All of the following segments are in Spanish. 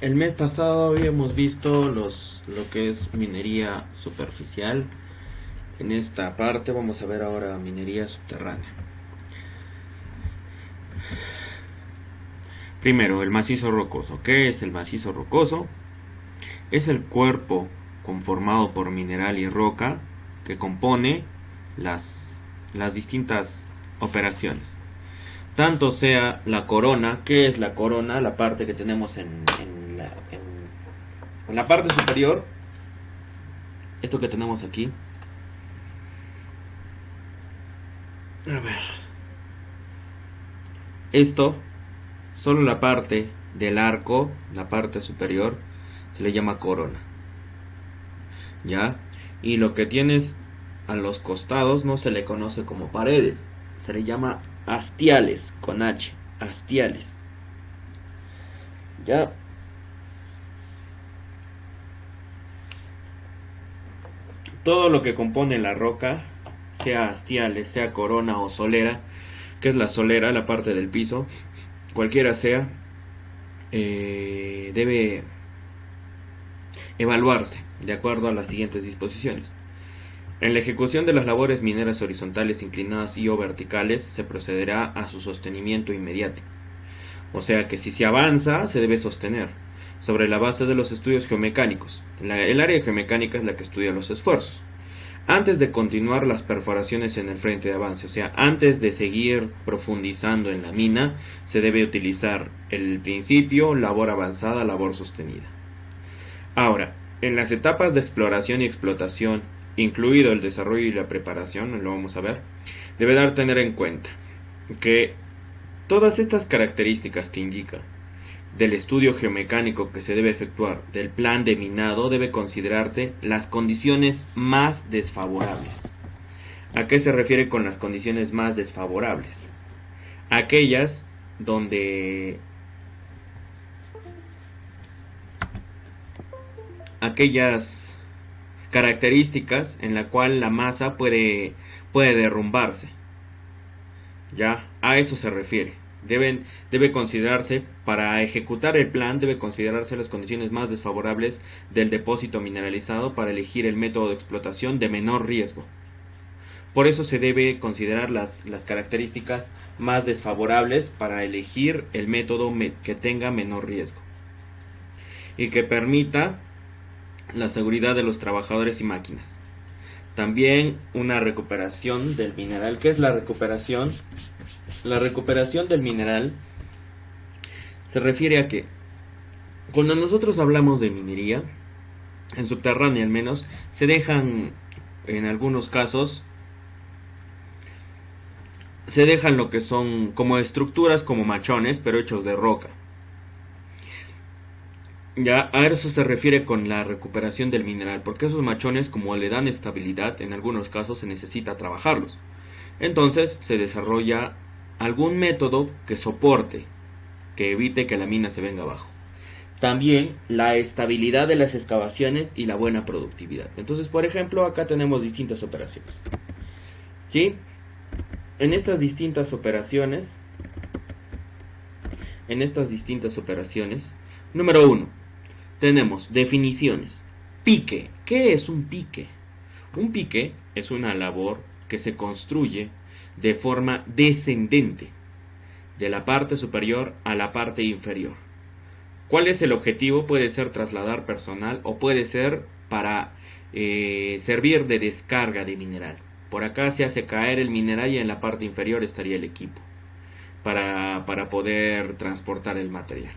El mes pasado habíamos visto lo que es minería superficial. En esta parte vamos a ver ahora minería subterránea. Primero, el macizo rocoso. ¿Qué es el macizo rocoso? Es el cuerpo conformado por mineral y roca que compone las distintas operaciones. Tanto sea la corona. ¿Qué es la corona? La parte que tenemos en la parte superior. Esto que tenemos aquí. A ver. Esto, solo la parte del arco, la parte superior, se le llama corona. ¿Ya? Y lo que tienes a los costados no se le conoce como paredes, se le llama hastiales, con H, hastiales. ¿Ya? Todo lo que compone la roca, sea hastiales, sea corona o solera, que es la solera, la parte del piso, cualquiera sea, debe evaluarse de acuerdo a las siguientes disposiciones. En la ejecución de las labores mineras horizontales, inclinadas y o verticales, se procederá a su sostenimiento inmediato. O sea que si se avanza, se debe sostener sobre la base de los estudios geomecánicos. El área geomecánica es la que estudia los esfuerzos. Antes de continuar las perforaciones en el frente de avance, o sea, antes de seguir profundizando en la mina, se debe utilizar el principio labor avanzada, labor sostenida. Ahora, en las etapas de exploración y explotación, incluido el desarrollo y la preparación, lo vamos a ver, debe dar tener en cuenta que todas estas características que indica del estudio geomecánico que se debe efectuar del plan de minado debe considerarse las condiciones más desfavorables. ¿A qué se refiere con las condiciones más desfavorables? Aquellas donde aquellas características en la cual la masa puede derrumbarse. Ya, a eso se refiere. Debe considerarse, para ejecutar el plan, debe considerarse las condiciones más desfavorables del depósito mineralizado para elegir el método de explotación de menor riesgo. Por eso se debe considerar las características más desfavorables para elegir el método que tenga menor riesgo y que permita la seguridad de los trabajadores y máquinas. También una recuperación del mineral. ¿Qué es la recuperación? La recuperación del mineral se refiere a que cuando nosotros hablamos de minería, en subterránea al menos, se dejan, en algunos casos, se dejan lo que son como estructuras, como machones, pero hechos de roca. Ya a eso se refiere con la recuperación del mineral, porque esos machones, como le dan estabilidad, en algunos casos se necesita trabajarlos. Entonces se desarrolla algún método que soporte, que evite que la mina se venga abajo. También la estabilidad de las excavaciones y la buena productividad. Entonces, por ejemplo, acá tenemos distintas operaciones. ¿Sí? En estas distintas operaciones, número uno, tenemos definiciones. Pique. ¿Qué es un pique? Un pique es una labor que se construye de forma descendente, de la parte superior a la parte inferior. ¿Cuál es el objetivo? Puede ser trasladar personal o puede ser para servir de descarga de mineral. Por acá se hace caer el mineral y en la parte inferior estaría el equipo para poder transportar el material.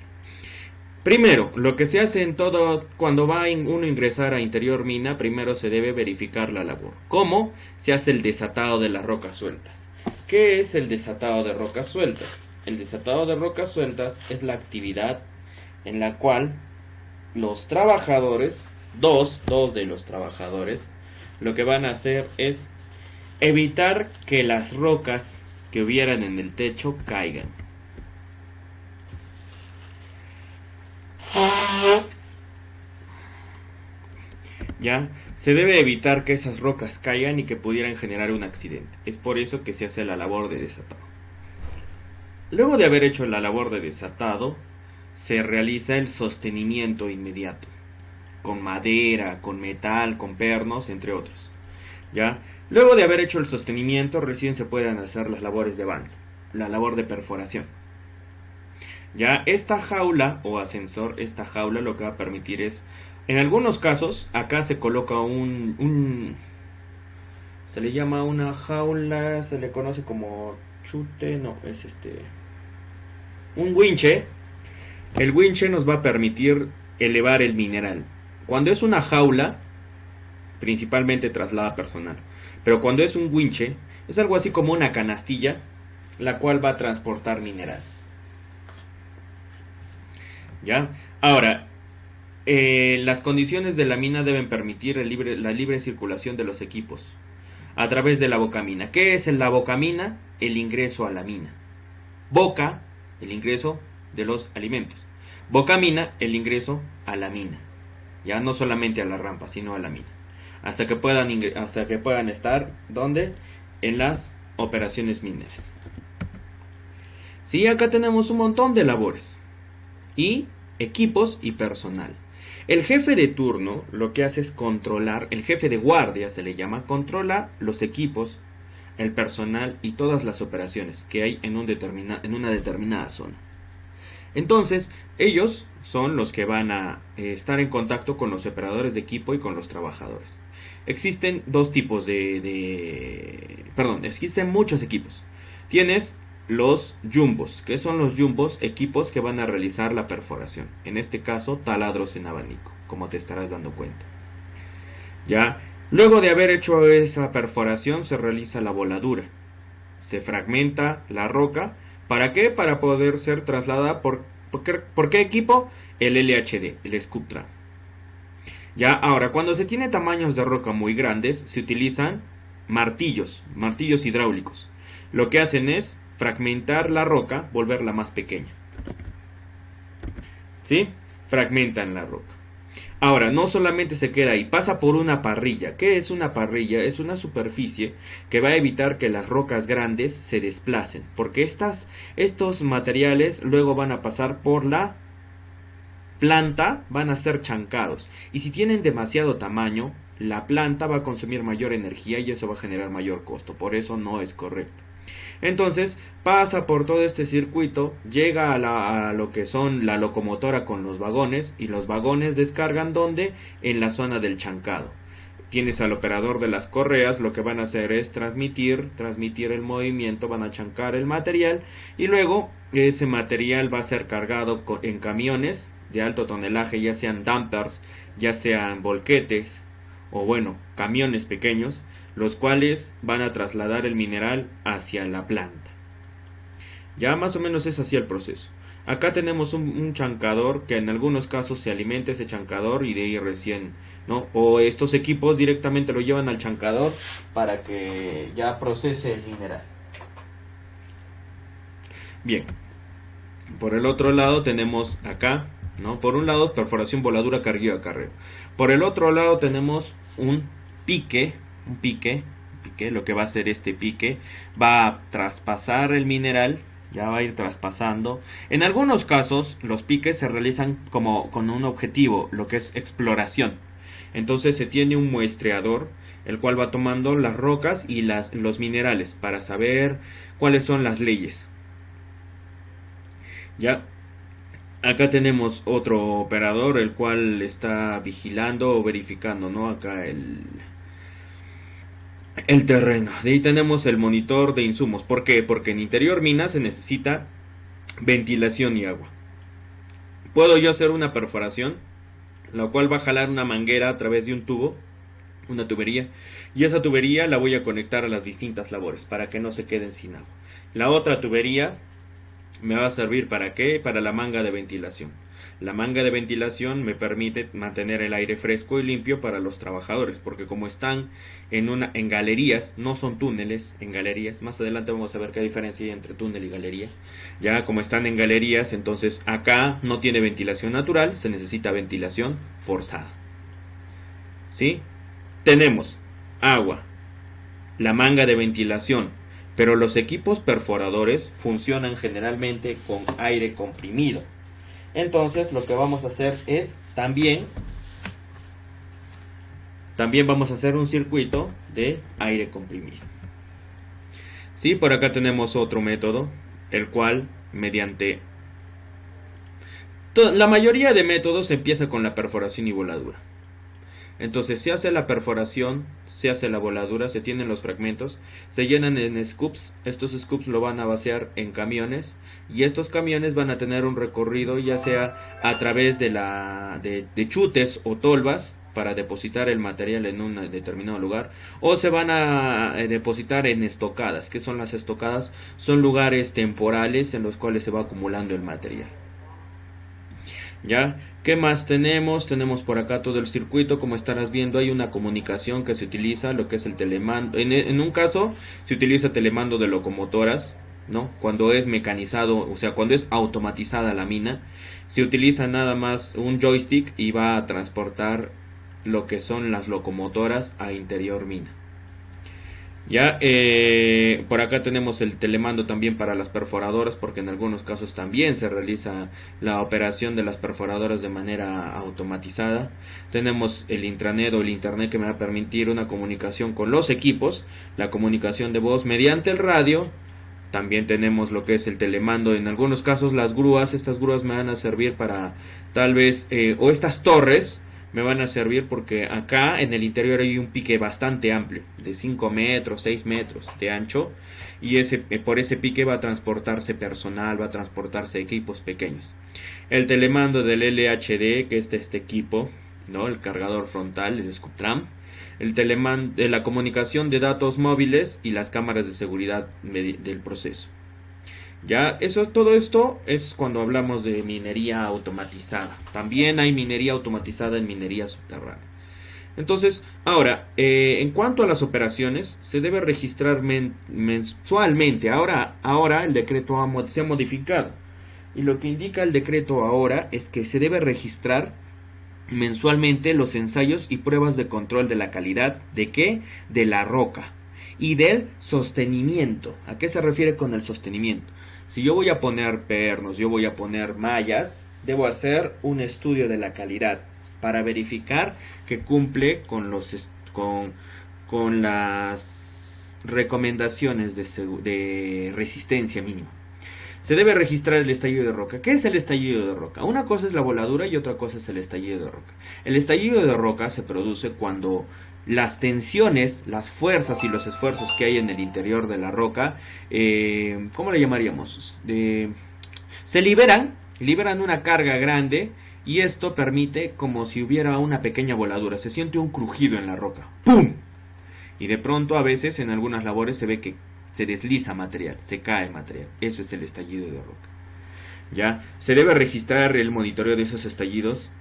Primero, lo que se hace en todo, cuando va uno a ingresar a interior mina, primero se debe verificar la labor. ¿Cómo? Se hace el desatado de las rocas sueltas. ¿Qué es el desatado de rocas sueltas? El desatado de rocas sueltas es la actividad en la cual los trabajadores, dos de los trabajadores, lo que van a hacer es evitar que las rocas que hubieran en el techo caigan. ¿Ya? Se debe evitar que esas rocas caigan y que pudieran generar un accidente. Es por eso que se hace la labor de desatado. Luego de haber hecho la labor de desatado, se realiza el sostenimiento inmediato, con madera, con metal, con pernos, entre otros. ¿Ya? Luego de haber hecho el sostenimiento, recién se pueden hacer las labores de bando, la labor de perforación. Ya esta jaula o ascensor, esta jaula lo que va a permitir es, en algunos casos, acá se coloca se le llama una jaula, se le conoce como chute, no, es un winche. El winche nos va a permitir elevar el mineral. Cuando es una jaula, principalmente traslada personal. Pero cuando es un winche, es algo así como una canastilla, la cual va a transportar mineral. ¿Ya? Ahora, las condiciones de la mina deben permitir la libre circulación de los equipos a través de la bocamina. ¿Qué es la bocamina? El ingreso a la mina. Boca, el ingreso de los alimentos. Bocamina, el ingreso a la mina. Ya no solamente a la rampa, sino a la mina. Hasta que puedan estar, ¿dónde? En las operaciones mineras. Sí, acá tenemos un montón de labores. Y equipos y personal. El jefe de turno lo que hace es controlar, el jefe de guardia se le llama, controla los equipos, el personal y todas las operaciones que hay en una determinada zona. Entonces, ellos son los que van a estar en contacto con los operadores de equipo y con los trabajadores. Existen dos tipos existen muchos equipos. Tienes los jumbos. ¿Qué son los jumbos? Equipos que van a realizar la perforación. En este caso, taladros en abanico, como te estarás dando cuenta. Ya, luego de haber hecho esa perforación, se realiza la voladura. Se fragmenta la roca. ¿Para qué? Para poder ser trasladada ¿por qué equipo? El LHD, el Sculptra. Ya, ahora, cuando se tiene tamaños de roca muy grandes, se utilizan martillos hidráulicos. Lo que hacen es fragmentar la roca, volverla más pequeña. ¿Sí? Fragmentan la roca. Ahora, no solamente se queda ahí, pasa por una parrilla. ¿Qué es una parrilla? Es una superficie que va a evitar que las rocas grandes se desplacen, porque estos materiales luego van a pasar por la planta, van a ser chancados. Y si tienen demasiado tamaño, la planta va a consumir mayor energía y eso va a generar mayor costo. Por eso no es correcto. Entonces pasa por todo este circuito, llega a lo que son la locomotora con los vagones y los vagones descargan ¿dónde? En la zona del chancado. Tienes al operador de las correas, lo que van a hacer es transmitir el movimiento, van a chancar el material y luego ese material va a ser cargado en camiones de alto tonelaje, ya sean dumpers, ya sean volquetes o bueno, camiones pequeños, los cuales van a trasladar el mineral hacia la planta. Ya más o menos es así el proceso. Acá tenemos un chancador que en algunos casos se alimenta ese chancador y de ahí recién, ¿no? O estos equipos directamente lo llevan al chancador para que ya procese el mineral. Bien. Por el otro lado tenemos acá, ¿no? Por un lado perforación, voladura, carguillo, acarreo. Por el otro lado tenemos un pique, lo que va a hacer este pique, va a traspasar el mineral, ya va a ir traspasando. En algunos casos los piques se realizan como con un objetivo, lo que es exploración. Entonces se tiene un muestreador, el cual va tomando las rocas y los minerales para saber cuáles son las leyes. Ya, acá tenemos otro operador, el cual está vigilando o verificando, ¿no? Acá el terreno. De ahí tenemos el monitor de insumos. ¿Por qué? Porque en interior mina se necesita ventilación y agua. Puedo yo hacer una perforación, la cual va a jalar una manguera a través de un tubo, una tubería, y esa tubería la voy a conectar a las distintas labores para que no se queden sin agua. La otra tubería me va a servir ¿para qué? Para la manga de ventilación. La manga de ventilación me permite mantener el aire fresco y limpio para los trabajadores, porque como están en galerías, no son túneles, en galerías. Más adelante vamos a ver qué diferencia hay entre túnel y galería. Ya como están en galerías, entonces acá no tiene ventilación natural, se necesita ventilación forzada. ¿Sí? Tenemos agua, la manga de ventilación, pero los equipos perforadores funcionan generalmente con aire comprimido. Entonces lo que vamos a hacer es también vamos a hacer un circuito de aire comprimido. Sí, por acá tenemos otro método, el cual mediante la mayoría de métodos empieza con la perforación y voladura. Entonces se hace la perforación, se hace la voladura, se tienen los fragmentos, se llenan en scoops. Estos scoops lo van a vaciar en camiones y estos camiones van a tener un recorrido ya sea a través de chutes o tolvas para depositar el material en un determinado lugar, o se van a depositar en estocadas. ¿Qué son las estocadas? Son lugares temporales en los cuales se va acumulando el material. ¿Ya? ¿Qué más tenemos? Tenemos por acá todo el circuito. Como estarás viendo, hay una comunicación que se utiliza, lo que es el telemando. En un caso se utiliza telemando de locomotoras, ¿no? Cuando es mecanizado, o sea, cuando es automatizada la mina, se utiliza nada más un joystick y va a transportar lo que son las locomotoras a interior mina. Ya, por acá tenemos el telemando también para las perforadoras, porque en algunos casos también se realiza la operación de las perforadoras de manera automatizada. Tenemos el intranet o el internet que me va a permitir una comunicación con los equipos, la comunicación de voz mediante el radio. También tenemos lo que es el telemando, en algunos casos las grúas. Estas grúas me van a servir para tal vez, o estas torres me van a servir porque acá en el interior hay un pique bastante amplio, de 5 metros, 6 metros de ancho, y por ese pique va a transportarse personal, va a transportarse equipos pequeños. El telemando del LHD, que es este equipo, ¿no? El cargador frontal, el SCUPTRAM, el telemando de la comunicación de datos móviles y las cámaras de seguridad del proceso. Ya, todo esto es cuando hablamos de minería automatizada. También hay minería automatizada en minería subterránea. Entonces, ahora, en cuanto a las operaciones, se debe registrar mensualmente. Ahora el decreto se ha modificado. Y lo que indica el decreto ahora es que se debe registrar mensualmente los ensayos y pruebas de control de la calidad. ¿De qué? De la roca. Y del sostenimiento. ¿A qué se refiere con el sostenimiento? Si yo voy a poner pernos, yo voy a poner mallas, debo hacer un estudio de la calidad para verificar que cumple con las recomendaciones de resistencia mínima. Se debe registrar el estallido de roca. ¿Qué es el estallido de roca? Una cosa es la voladura y otra cosa es el estallido de roca. El estallido de roca se produce cuando las tensiones, las fuerzas y los esfuerzos que hay en el interior de la roca, ¿cómo le llamaríamos? Se liberan una carga grande y esto permite como si hubiera una pequeña voladura. Se siente un crujido en la roca. ¡Pum! Y de pronto a veces en algunas labores se ve que se desliza material, se cae material. Eso es el estallido de roca. ¿Ya? Se debe registrar el monitoreo de esos estallidos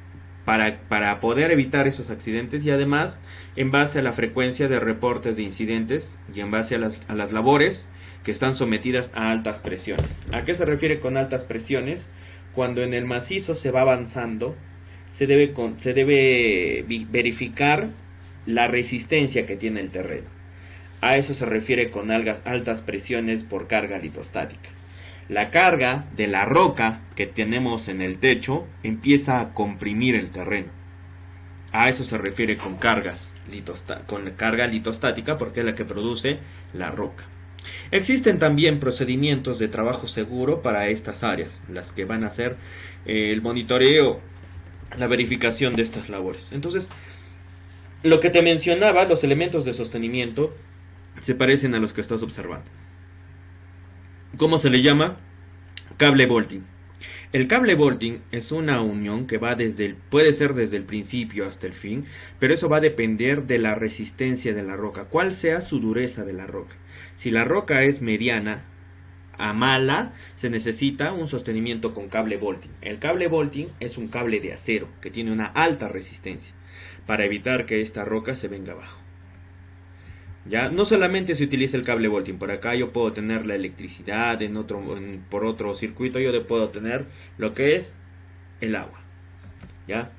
para poder evitar esos accidentes y además en base a la frecuencia de reportes de incidentes y en base a las labores que están sometidas a altas presiones. ¿A qué se refiere con altas presiones? Cuando en el macizo se va avanzando, se debe verificar la resistencia que tiene el terreno. A eso se refiere con altas presiones por carga litostática. La carga de la roca que tenemos en el techo empieza a comprimir el terreno. A eso se refiere con carga litostática, porque es la que produce la roca. Existen también procedimientos de trabajo seguro para estas áreas, las que van a hacer el monitoreo, la verificación de estas labores. Entonces, lo que te mencionaba, los elementos de sostenimiento se parecen a los que estás observando. ¿Cómo se le llama? Cable bolting. El cable bolting es una unión que va puede ser desde el principio hasta el fin, pero eso va a depender de la resistencia de la roca, cuál sea su dureza de la roca. Si la roca es mediana a mala, se necesita un sostenimiento con cable bolting. El cable bolting es un cable de acero que tiene una alta resistencia para evitar que esta roca se venga abajo. Ya no solamente se utiliza el cable bolting, por acá yo puedo tener la electricidad, por otro circuito yo puedo tener lo que es el agua. ¿Ya?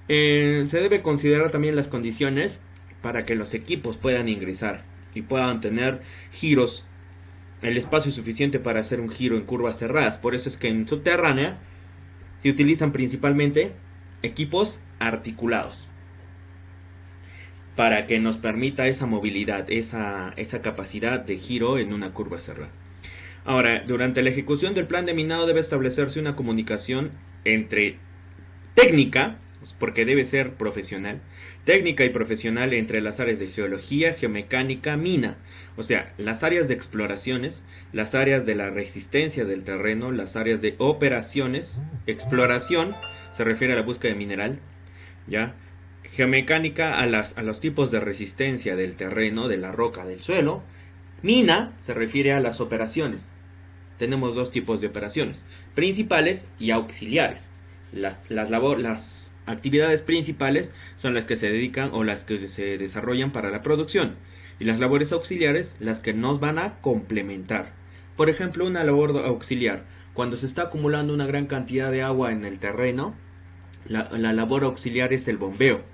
Se debe considerar también las condiciones para que los equipos puedan ingresar y puedan tener giros, el espacio suficiente para hacer un giro en curvas cerradas. Por eso es que en subterránea se utilizan principalmente equipos articulados para que nos permita esa movilidad, esa capacidad de giro en una curva cerrada. Ahora, durante la ejecución del plan de minado debe establecerse una comunicación entre técnica, porque debe ser profesional, técnica y profesional entre las áreas de geología, geomecánica, mina, o sea, las áreas de exploraciones, las áreas de la resistencia del terreno, las áreas de operaciones, exploración, se refiere a la búsqueda de mineral, ¿ya? Geomecánica a los tipos de resistencia del terreno, de la roca, del suelo. Mina se refiere a las operaciones. Tenemos dos tipos de operaciones, principales y auxiliares. Las actividades principales son las que se dedican o las que se desarrollan para la producción, y las labores auxiliares las que nos van a complementar. Por ejemplo, una labor auxiliar, cuando se está acumulando una gran cantidad de agua en el terreno, la labor auxiliar es el bombeo.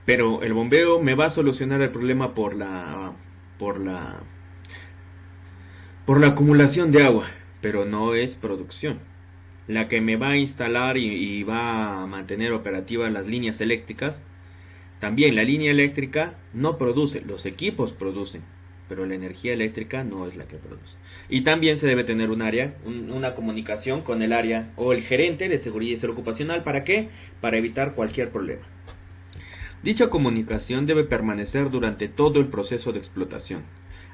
Pero el bombeo me va a solucionar el problema por la acumulación de agua, pero no es producción. La que me va a instalar y va a mantener operativas las líneas eléctricas, también la línea eléctrica no produce, los equipos producen, pero la energía eléctrica no es la que produce. Y también se debe tener un área, una comunicación con el área o el gerente de seguridad y salud ocupacional. ¿Para qué? Para evitar cualquier problema. Dicha comunicación debe permanecer durante todo el proceso de explotación,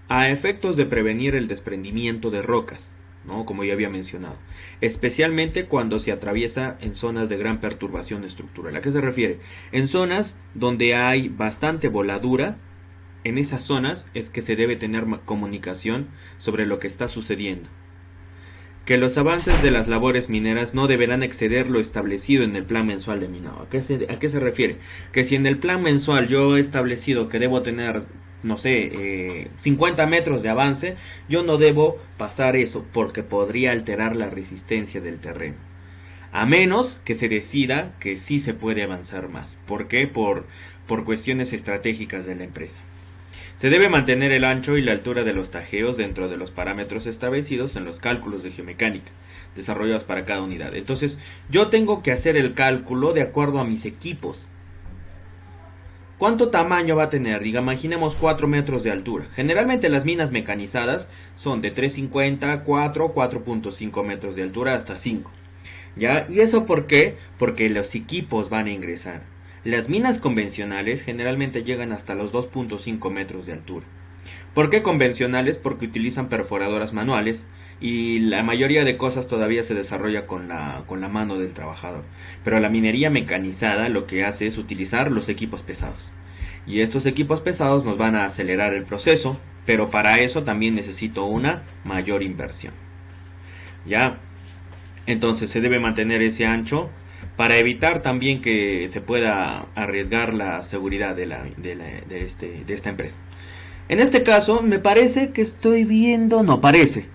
a efectos de prevenir el desprendimiento de rocas, ¿no? Como ya había mencionado, especialmente cuando se atraviesa en zonas de gran perturbación estructural. ¿A qué se refiere? En zonas donde hay bastante voladura, en esas zonas es que se debe tener comunicación sobre lo que está sucediendo. Que los avances de las labores mineras no deberán exceder lo establecido en el plan mensual de minado. ¿A qué se refiere? Que si en el plan mensual yo he establecido que debo tener, no sé, 50 metros de avance, yo no debo pasar eso porque podría alterar la resistencia del terreno. A menos que se decida que sí se puede avanzar más. ¿Por qué? Por cuestiones estratégicas de la empresa. Se debe mantener el ancho y la altura de los tajeos dentro de los parámetros establecidos en los cálculos de geomecánica desarrollados para cada unidad. Entonces, yo tengo que hacer el cálculo de acuerdo a mis equipos. ¿Cuánto tamaño va a tener? Diga, imaginemos 4 metros de altura. Generalmente las minas mecanizadas son de 3.50, 4, 4.5 metros de altura hasta 5. ¿Ya? ¿Y eso por qué? Porque los equipos van a ingresar. Las minas convencionales generalmente llegan hasta los 2.5 metros de altura. ¿Por qué convencionales? Porque utilizan perforadoras manuales y la mayoría de cosas todavía se desarrolla con la mano del trabajador. Pero la minería mecanizada lo que hace es utilizar los equipos pesados. Y estos equipos pesados nos van a acelerar el proceso, pero para eso también necesito una mayor inversión. ¿Ya? Entonces se debe mantener ese ancho para evitar también que se pueda arriesgar la seguridad de esta empresa. En este caso, me parece que estoy viendo, no parece,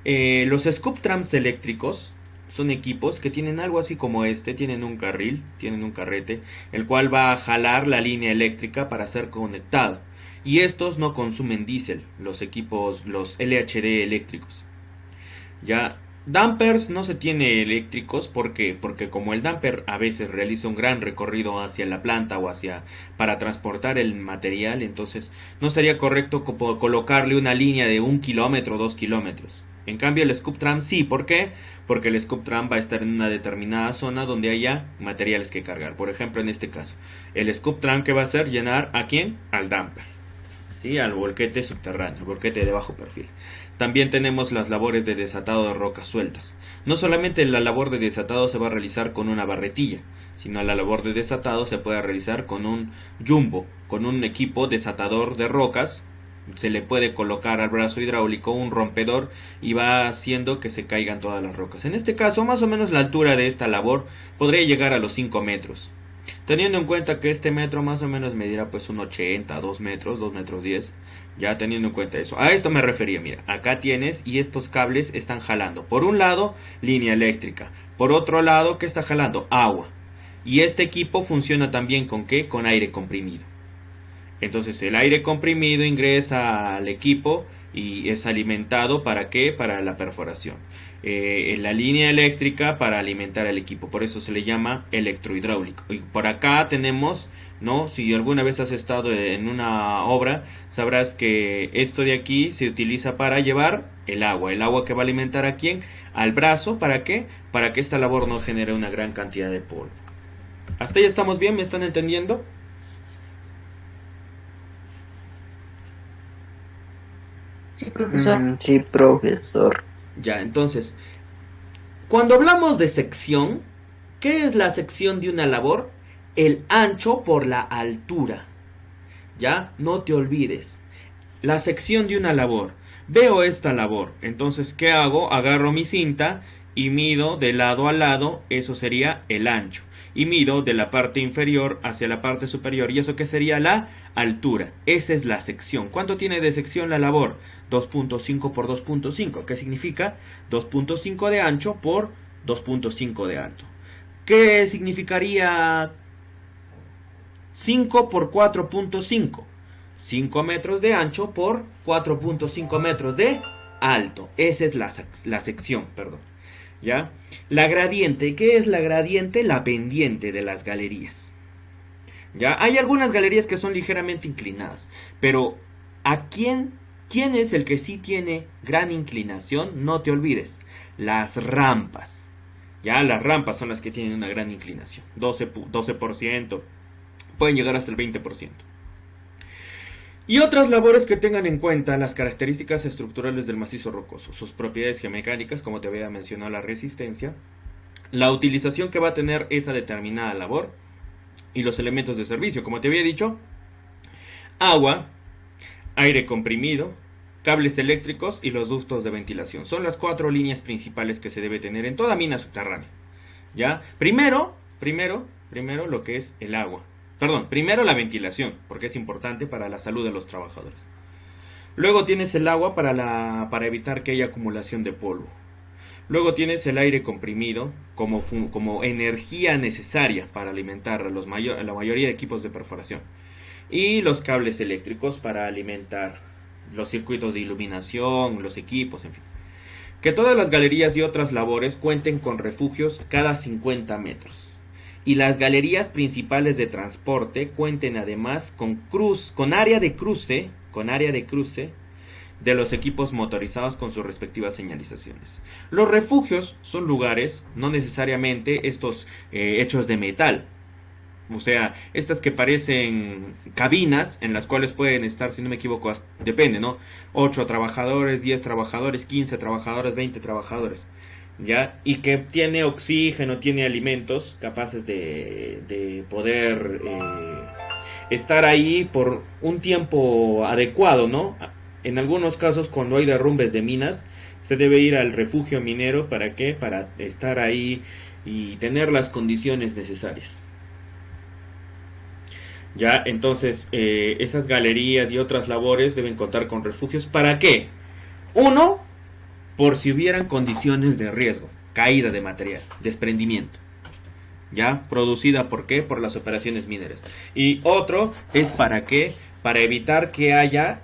los scoop trams eléctricos son equipos que tienen algo así como tienen un carril, tienen un carrete, el cual va a jalar la línea eléctrica para ser conectado. Y estos no consumen diésel, los equipos, los LHD eléctricos. Ya. Dampers no se tiene eléctricos porque como el damper a veces realiza un gran recorrido hacia la planta o para transportar el material, entonces no sería correcto colocarle una línea de 1 kilómetro o 2 kilómetros. En cambio el scoop tram sí, ¿por qué? Porque el scoop tram va a estar en una determinada zona donde haya materiales que cargar. Por ejemplo, en este caso, el scoop tram, ¿qué va a hacer? Llenar ¿a quién? Al damper. ¿Sí? Al volquete subterráneo, volquete de bajo perfil. También tenemos las labores de desatado de rocas sueltas. No solamente la labor de desatado se va a realizar con una barretilla, sino la labor de desatado se puede realizar con un jumbo, con un equipo desatador de rocas. Se le puede colocar al brazo hidráulico un rompedor y va haciendo que se caigan todas las rocas. En este caso, más o menos la altura de esta labor podría llegar a los 5 metros. Teniendo en cuenta que este metro más o menos medirá pues un 80, 2 metros, 2 metros 10. Ya teniendo en cuenta eso. A esto me refería, mira, acá tienes y estos cables están jalando. Por un lado, línea eléctrica. Por otro lado, ¿qué está jalando? Agua. Y este equipo funciona también ¿con qué? Con aire comprimido. Entonces el aire comprimido ingresa al equipo y es alimentado ¿para qué? Para la perforación. la línea eléctrica para alimentar el equipo. Por eso se le llama electrohidráulico. Y por acá tenemos, ¿no? Si alguna vez has estado en una obra, sabrás que esto de aquí se utiliza para llevar el agua. El agua que va a alimentar a quién? Al brazo. ¿Para qué? Para que esta labor no genere una gran cantidad de polvo. ¿Hasta ahí estamos bien? ¿Me están entendiendo? Sí, profesor. Sí, profesor. Ya, entonces, cuando hablamos de sección, ¿qué es la sección de una labor? El ancho por la altura. ¿Ya? No te olvides. La sección de una labor. Veo esta labor. Entonces, ¿qué hago? Agarro mi cinta y mido de lado a lado. Eso sería el ancho. Y mido de la parte inferior hacia la parte superior. ¿Y eso qué sería? La altura. Esa es la sección. ¿Cuánto tiene de sección la labor? 2.5 por 2.5. ¿Qué significa? 2.5 de ancho por 2.5 de alto. ¿Qué significaría 5 por 4.5? 5 metros de ancho por 4.5 metros de alto. Esa es la sección, perdón. ¿Ya? La gradiente, ¿qué es la gradiente? La pendiente de las galerías. ¿Ya? Hay algunas galerías que son ligeramente inclinadas, pero ¿quién es el que sí tiene gran inclinación? No te olvides, las rampas. Ya, las rampas son las que tienen una gran inclinación, 12%, pueden llegar hasta el 20%. Y otras labores que tengan en cuenta las características estructurales del macizo rocoso, sus propiedades geomecánicas, como te había mencionado, la resistencia, la utilización que va a tener esa determinada labor y los elementos de servicio, como te había dicho, agua, aire comprimido, cables eléctricos y los ductos de ventilación. Son las 4 líneas principales que se debe tener en toda mina subterránea. ¿Ya? Primero lo que es el agua. Perdón, primero la ventilación, porque es importante para la salud de los trabajadores. Luego tienes el agua para evitar que haya acumulación de polvo. Luego tienes el aire comprimido como energía necesaria para alimentar a la mayoría de equipos de perforación. Y los cables eléctricos para alimentar los circuitos de iluminación, los equipos, en fin. Que todas las galerías y otras labores cuenten con refugios cada 50 metros. Y las galerías principales de transporte cuenten además con área de cruce de los equipos motorizados con sus respectivas señalizaciones. Los refugios son lugares, no necesariamente estos hechos de metal. O sea, estas que parecen cabinas en las cuales pueden estar, si no me equivoco, depende, ¿no? 8 trabajadores, 10 trabajadores, 15 trabajadores, 20 trabajadores. ¿Ya? Y que tiene oxígeno, tiene alimentos capaces de poder estar ahí por un tiempo adecuado, ¿no? En algunos casos, cuando hay derrumbes de minas, se debe ir al refugio minero. ¿Para qué? Para estar ahí y tener las condiciones necesarias. Ya, entonces, esas galerías y otras labores deben contar con refugios. ¿Para qué? Uno, por si hubieran condiciones de riesgo, caída de material, desprendimiento. ¿Ya? Producida ¿por qué? Por las operaciones mineras. Y otro es ¿para qué? Para evitar que haya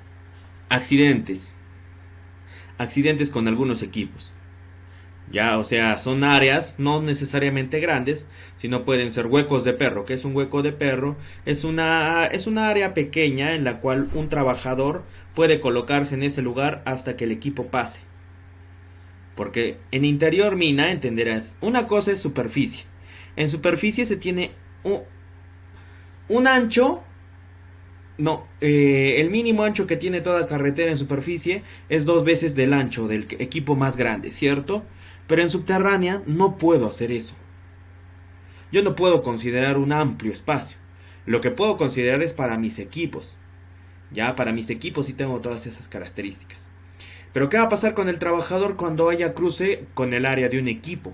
accidentes. Accidentes con algunos equipos. Ya, o sea, son áreas no necesariamente grandes, sino pueden ser huecos de perro. ¿Qué es un hueco de perro? Es una área pequeña en la cual un trabajador puede colocarse en ese lugar hasta que el equipo pase. Porque en interior mina, entenderás, una cosa es superficie. En superficie se tiene un ancho, no, el mínimo ancho que tiene toda carretera en superficie es 2 veces del ancho del equipo más grande, ¿cierto? Pero en subterránea no puedo hacer eso. Yo no puedo considerar un amplio espacio. Lo que puedo considerar es para mis equipos. Ya, para mis equipos sí tengo todas esas características. Pero ¿qué va a pasar con el trabajador cuando haya cruce con el área de un equipo?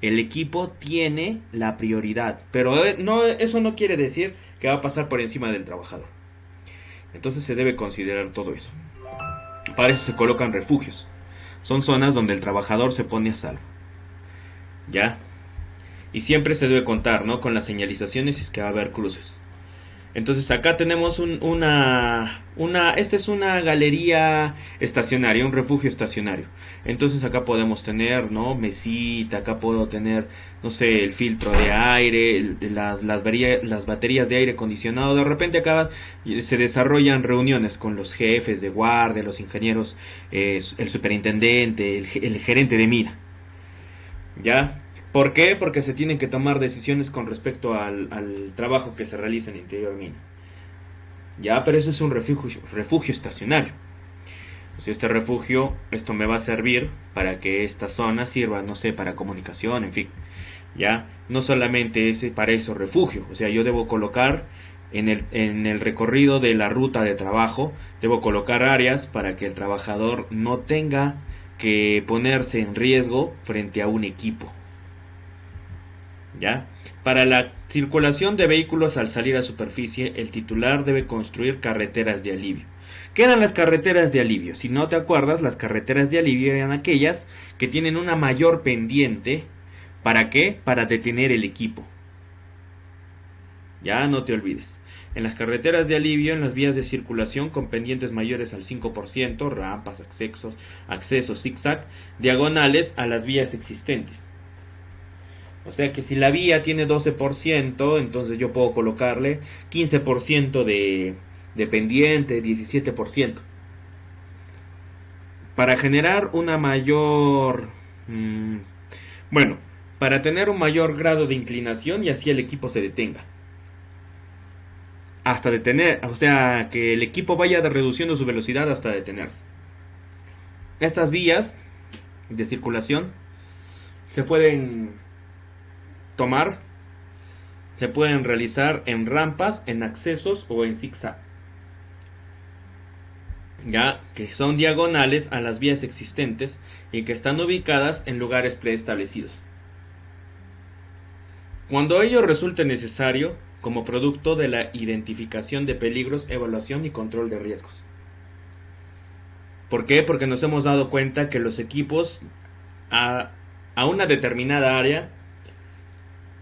El equipo tiene la prioridad, pero eso no quiere decir que va a pasar por encima del trabajador. Entonces se debe considerar todo eso. Para eso se colocan refugios. Son zonas donde el trabajador se pone a salvo. ¿Ya? Y siempre se debe contar, ¿no? Con las señalizaciones si es que va a haber cruces. Entonces acá tenemos esta es una galería estacionaria, un refugio estacionario. Entonces acá podemos tener, ¿no? Mesita, acá puedo tener, no sé, el filtro de aire, las baterías de aire acondicionado. De repente acá se desarrollan reuniones con los jefes de guardia, los ingenieros, el superintendente, el gerente de mina. ¿Ya? ¿Por qué? Porque se tienen que tomar decisiones con respecto al trabajo que se realiza en el interior mina. Ya, pero eso es un refugio estacionario. O sea, este refugio, esto me va a servir para que esta zona sirva, no sé, para comunicación, en fin. Ya, no solamente es para eso refugio. O sea, yo debo colocar en el recorrido de la ruta de trabajo, debo colocar áreas para que el trabajador no tenga que ponerse en riesgo frente a un equipo. ¿Ya? Para la circulación de vehículos al salir a superficie, el titular debe construir carreteras de alivio. ¿Qué eran las carreteras de alivio? Si no te acuerdas, las carreteras de alivio eran aquellas que tienen una mayor pendiente. ¿Para qué? Para detener el equipo. Ya no te olvides. En las carreteras de alivio, en las vías de circulación con pendientes mayores al 5%, rampas, accesos zigzag, diagonales a las vías existentes. O sea que si la vía tiene 12%, entonces yo puedo colocarle 15% de pendiente, 17%. Para generar una mayor... bueno, para tener un mayor grado de inclinación y así el equipo se detenga. Hasta detener, o sea, que el equipo vaya reduciendo su velocidad hasta detenerse. Estas vías de circulación se pueden tomar, se pueden realizar en rampas, en accesos o en zigzag. Ya que son diagonales a las vías existentes y que están ubicadas en lugares preestablecidos. Cuando ello resulte necesario, como producto de la identificación de peligros, evaluación y control de riesgos. ¿Por qué? Porque nos hemos dado cuenta que los equipos a una determinada área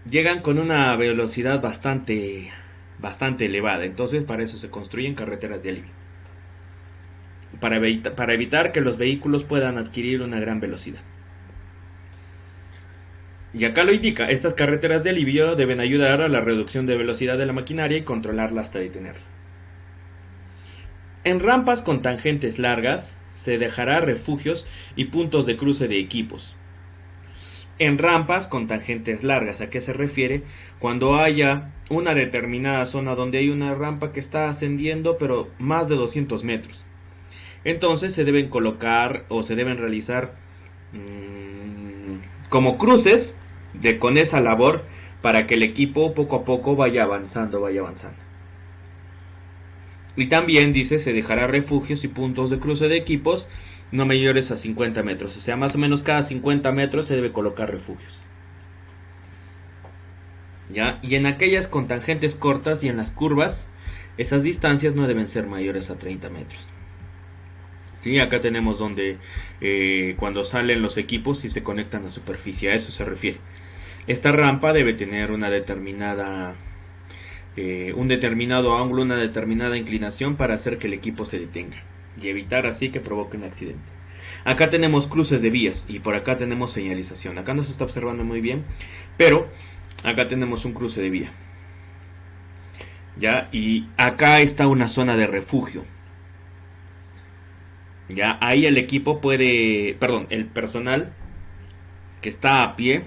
llegan con una velocidad bastante elevada. Entonces para eso se construyen carreteras de alivio. Para evitar que los vehículos puedan adquirir una gran velocidad. Y acá lo indica, estas carreteras de alivio deben ayudar a la reducción de velocidad de la maquinaria y controlarla hasta detenerla. En rampas con tangentes largas se dejará refugios y puntos de cruce de equipos. En rampas con tangentes largas, ¿a qué se refiere? Cuando haya una determinada zona donde hay una rampa que está ascendiendo pero más de 200 metros. Entonces se deben colocar o se deben realizar como cruces con esa labor para que el equipo poco a poco vaya avanzando. Y también dice se dejará refugios y puntos de cruce de equipos no mayores a 50 metros. O sea, más o menos cada 50 metros se debe colocar refugios. ¿Ya? Y en aquellas con tangentes cortas y en las curvas, esas distancias no deben ser mayores a 30 metros. Sí, acá tenemos donde cuando salen los equipos y se conectan a superficie, a eso se refiere. Esta rampa debe tener una determinada un determinado ángulo, una determinada inclinación para hacer que el equipo se detenga y evitar así que provoque un accidente. Acá tenemos cruces de vías y por acá tenemos señalización. Acá no se está observando muy bien, pero acá tenemos un cruce de vía. ¿Ya? Y acá está una zona de refugio. ¿Ya? Ahí el equipo puede, perdón, el personal que está a pie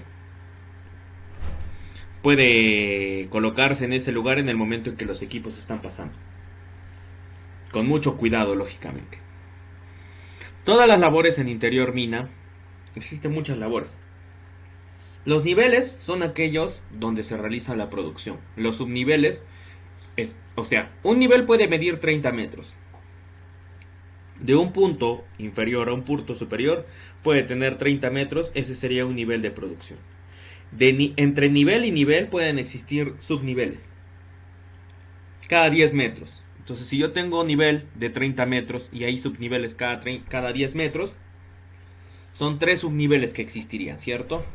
puede colocarse en ese lugar en el momento en que los equipos están pasando. Con mucho cuidado, lógicamente. Todas las labores en interior mina, existen muchas labores. Los niveles son aquellos donde se realiza la producción. Los subniveles, o sea, un nivel puede medir 30 metros. De un punto inferior a un punto superior puede tener 30 metros, ese sería un nivel de producción. Entre nivel y nivel pueden existir subniveles. Cada 10 metros. Entonces si yo tengo nivel de 30 metros y hay subniveles cada 10 metros, son 3 subniveles que existirían, ¿cierto?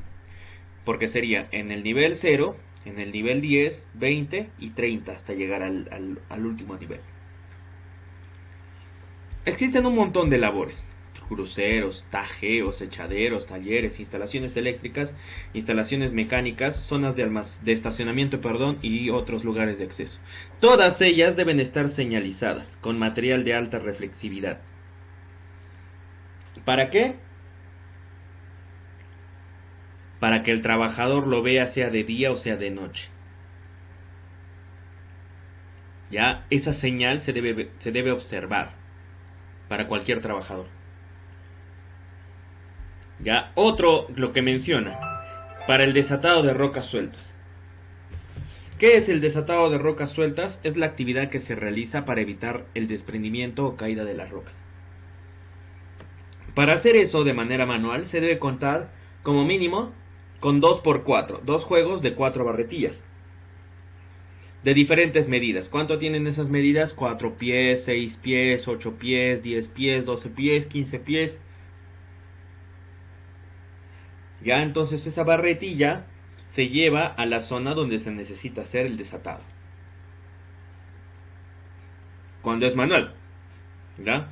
Porque sería en el nivel 0 En el nivel 10, 20 y 30 hasta llegar al último nivel. Existen un montón de labores: cruceros, tajeos, echaderos, talleres, instalaciones eléctricas, instalaciones mecánicas, zonas de estacionamiento, y otros lugares de acceso. Todas ellas deben estar señalizadas con material de alta reflexividad. ¿Para qué? Para que el trabajador lo vea, sea de día o sea de noche. Ya, esa señal se debe observar para cualquier trabajador. Ya, otro, lo que menciona, para el desatado de rocas sueltas. ¿Qué es el desatado de rocas sueltas? Es la actividad que se realiza para evitar el desprendimiento o caída de las rocas. Para hacer eso de manera manual se debe contar como mínimo con 2x4, dos juegos de 4 barretillas de diferentes medidas. ¿Cuánto tienen esas medidas? 4 pies, 6 pies, 8 pies, 10 pies, 12 pies, 15 pies. Ya, entonces esa barretilla se lleva a la zona donde se necesita hacer el desatado. Cuando es manual, ¿ya?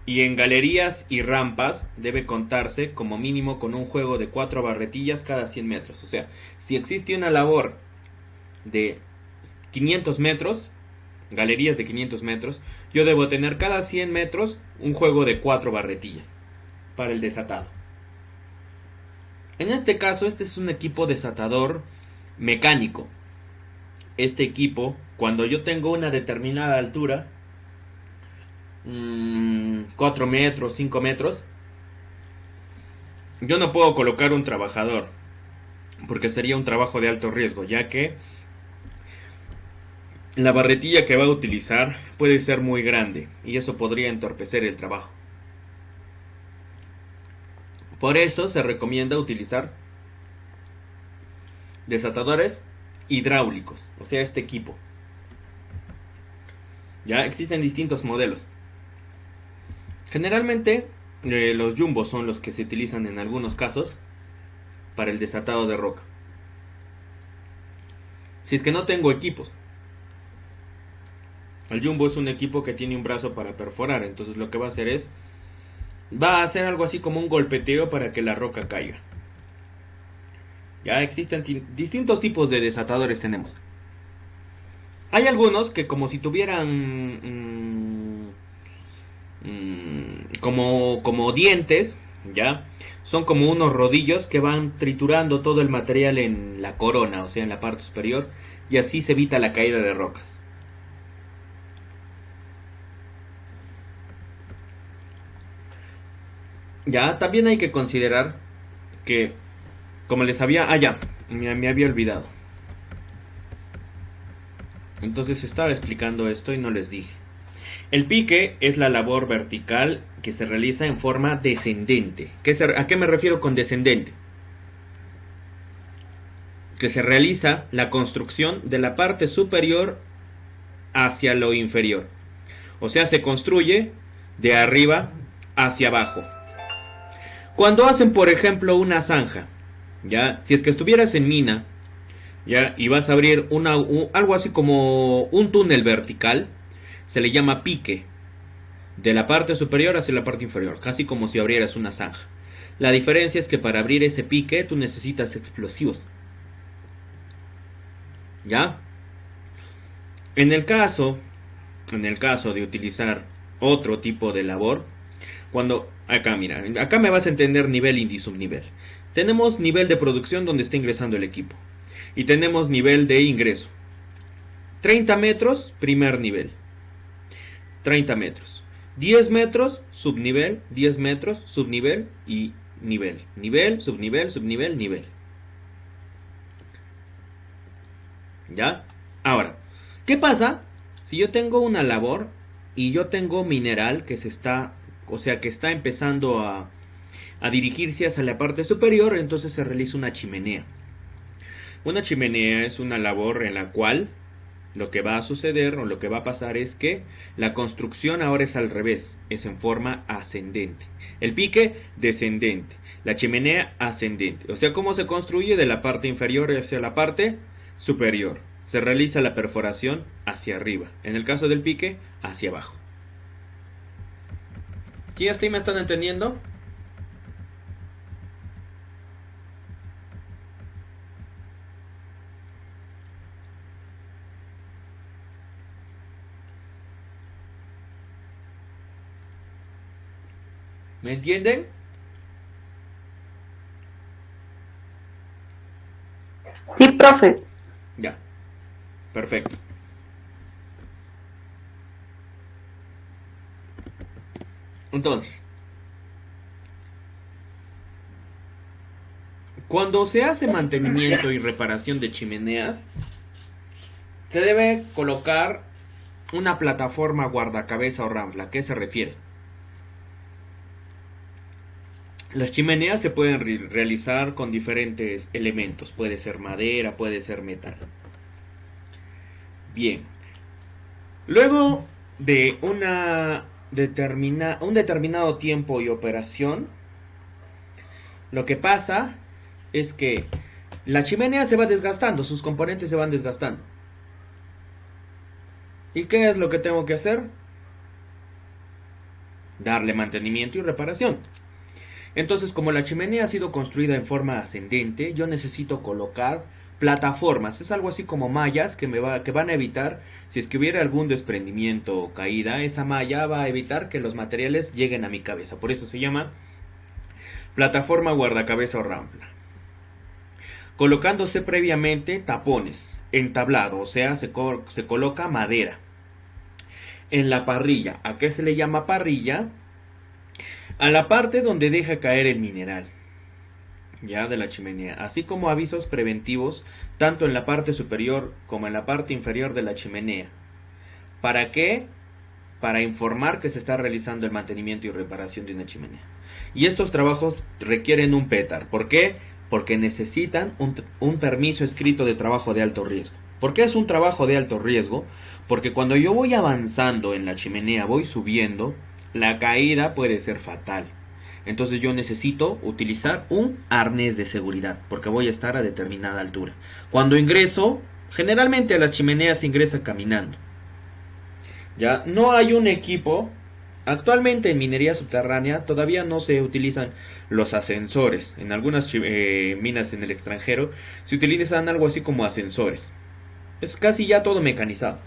Y en galerías y rampas debe contarse como mínimo con un juego de 4 barretillas cada 100 metros. O sea, si existe una labor de 500 metros, galerías de 500 metros, yo debo tener cada 100 metros un juego de 4 barretillas para el desatado. En este caso, este es un equipo desatador mecánico. Este equipo, cuando yo tengo una determinada altura, 4 metros, 5 metros, yo no puedo colocar un trabajador, porque sería un trabajo de alto riesgo, ya que la barretilla que va a utilizar puede ser muy grande y eso podría entorpecer el trabajo. Por eso se recomienda utilizar desatadores hidráulicos, o sea, este equipo. Ya existen distintos modelos. Generalmente los jumbos son los que se utilizan en algunos casos para el desatado de roca. Si es que no tengo equipos, el jumbo es un equipo que tiene un brazo para perforar, entonces lo que va a hacer es, va a hacer algo así como un golpeteo para que la roca caiga. Ya existen distintos tipos de desatadores tenemos. Hay algunos que como si tuvieran como dientes, ya, son como unos rodillos que van triturando todo el material en la corona, o sea, en la parte superior, y así se evita la caída de rocas. Ya, también hay que considerar que, como les había... me había olvidado. Entonces estaba explicando esto y no les dije. El pique es la labor vertical que se realiza en forma descendente. ¿A qué me refiero con descendente? Que se realiza la construcción de la parte superior hacia lo inferior. O sea, se construye de arriba hacia abajo. Cuando hacen, por ejemplo, una zanja, ya, si es que estuvieras en mina, ya, y vas a abrir algo así como un túnel vertical, se le llama pique, de la parte superior hacia la parte inferior, casi como si abrieras una zanja. La diferencia es que para abrir ese pique tú necesitas explosivos, ¿ya? En el caso de utilizar otro tipo de labor, acá me vas a entender nivel y subnivel. Tenemos nivel de producción donde está ingresando el equipo, y tenemos nivel de ingreso. 30 metros, primer nivel. 30 metros. 10 metros, subnivel. 10 metros, subnivel y nivel. Nivel, subnivel, subnivel, nivel. ¿Ya? Ahora, ¿qué pasa si yo tengo una labor y yo tengo mineral que que está empezando a dirigirse hacia la parte superior? Entonces se realiza una chimenea. Una chimenea es una labor en la cual lo que va a suceder o lo que va a pasar es que la construcción ahora es al revés, es en forma ascendente. El pique descendente, la chimenea ascendente. O sea, cómo se construye de la parte inferior hacia la parte superior. Se realiza la perforación hacia arriba. En el caso del pique, hacia abajo. ¿Sí hasta ahí me están entendiendo? ¿Me entienden? Sí, profe. Ya, perfecto. Entonces, cuando se hace mantenimiento y reparación de chimeneas, se debe colocar una plataforma guardacabeza o rampa. ¿A qué se refiere? Las chimeneas se pueden realizar con diferentes elementos. Puede ser madera, puede ser metal. Bien. Luego de un determinado tiempo y operación, lo que pasa es que la chimenea se va desgastando, sus componentes se van desgastando. ¿Y qué es lo que tengo que hacer? Darle mantenimiento y reparación. Entonces, como la chimenea ha sido construida en forma ascendente, yo necesito colocar plataformas. Es algo así como mallas que van a evitar, si es que hubiera algún desprendimiento o caída, esa malla va a evitar que los materiales lleguen a mi cabeza. Por eso se llama plataforma guardacabeza o rampla. Colocándose previamente tapones, entablado, o sea, se coloca madera. En la parrilla, ¿a qué se le llama parrilla? A la parte donde deja caer el mineral, ya de la chimenea, así como avisos preventivos tanto en la parte superior como en la parte inferior de la chimenea. ¿Para qué? Para informar que se está realizando el mantenimiento y reparación de una chimenea. Y estos trabajos requieren un PETAR. ¿Por qué? Porque necesitan un permiso escrito de trabajo de alto riesgo. ¿Por qué es un trabajo de alto riesgo? Porque cuando yo voy avanzando en la chimenea, voy subiendo, la caída puede ser fatal. Entonces yo necesito utilizar un arnés de seguridad, porque voy a estar a determinada altura. Cuando ingreso, generalmente a las chimeneas se ingresa caminando. Ya no hay un equipo. Actualmente en minería subterránea todavía no se utilizan los ascensores. En algunas minas en el extranjero se utilizan algo así como ascensores. Es casi ya todo mecanizado.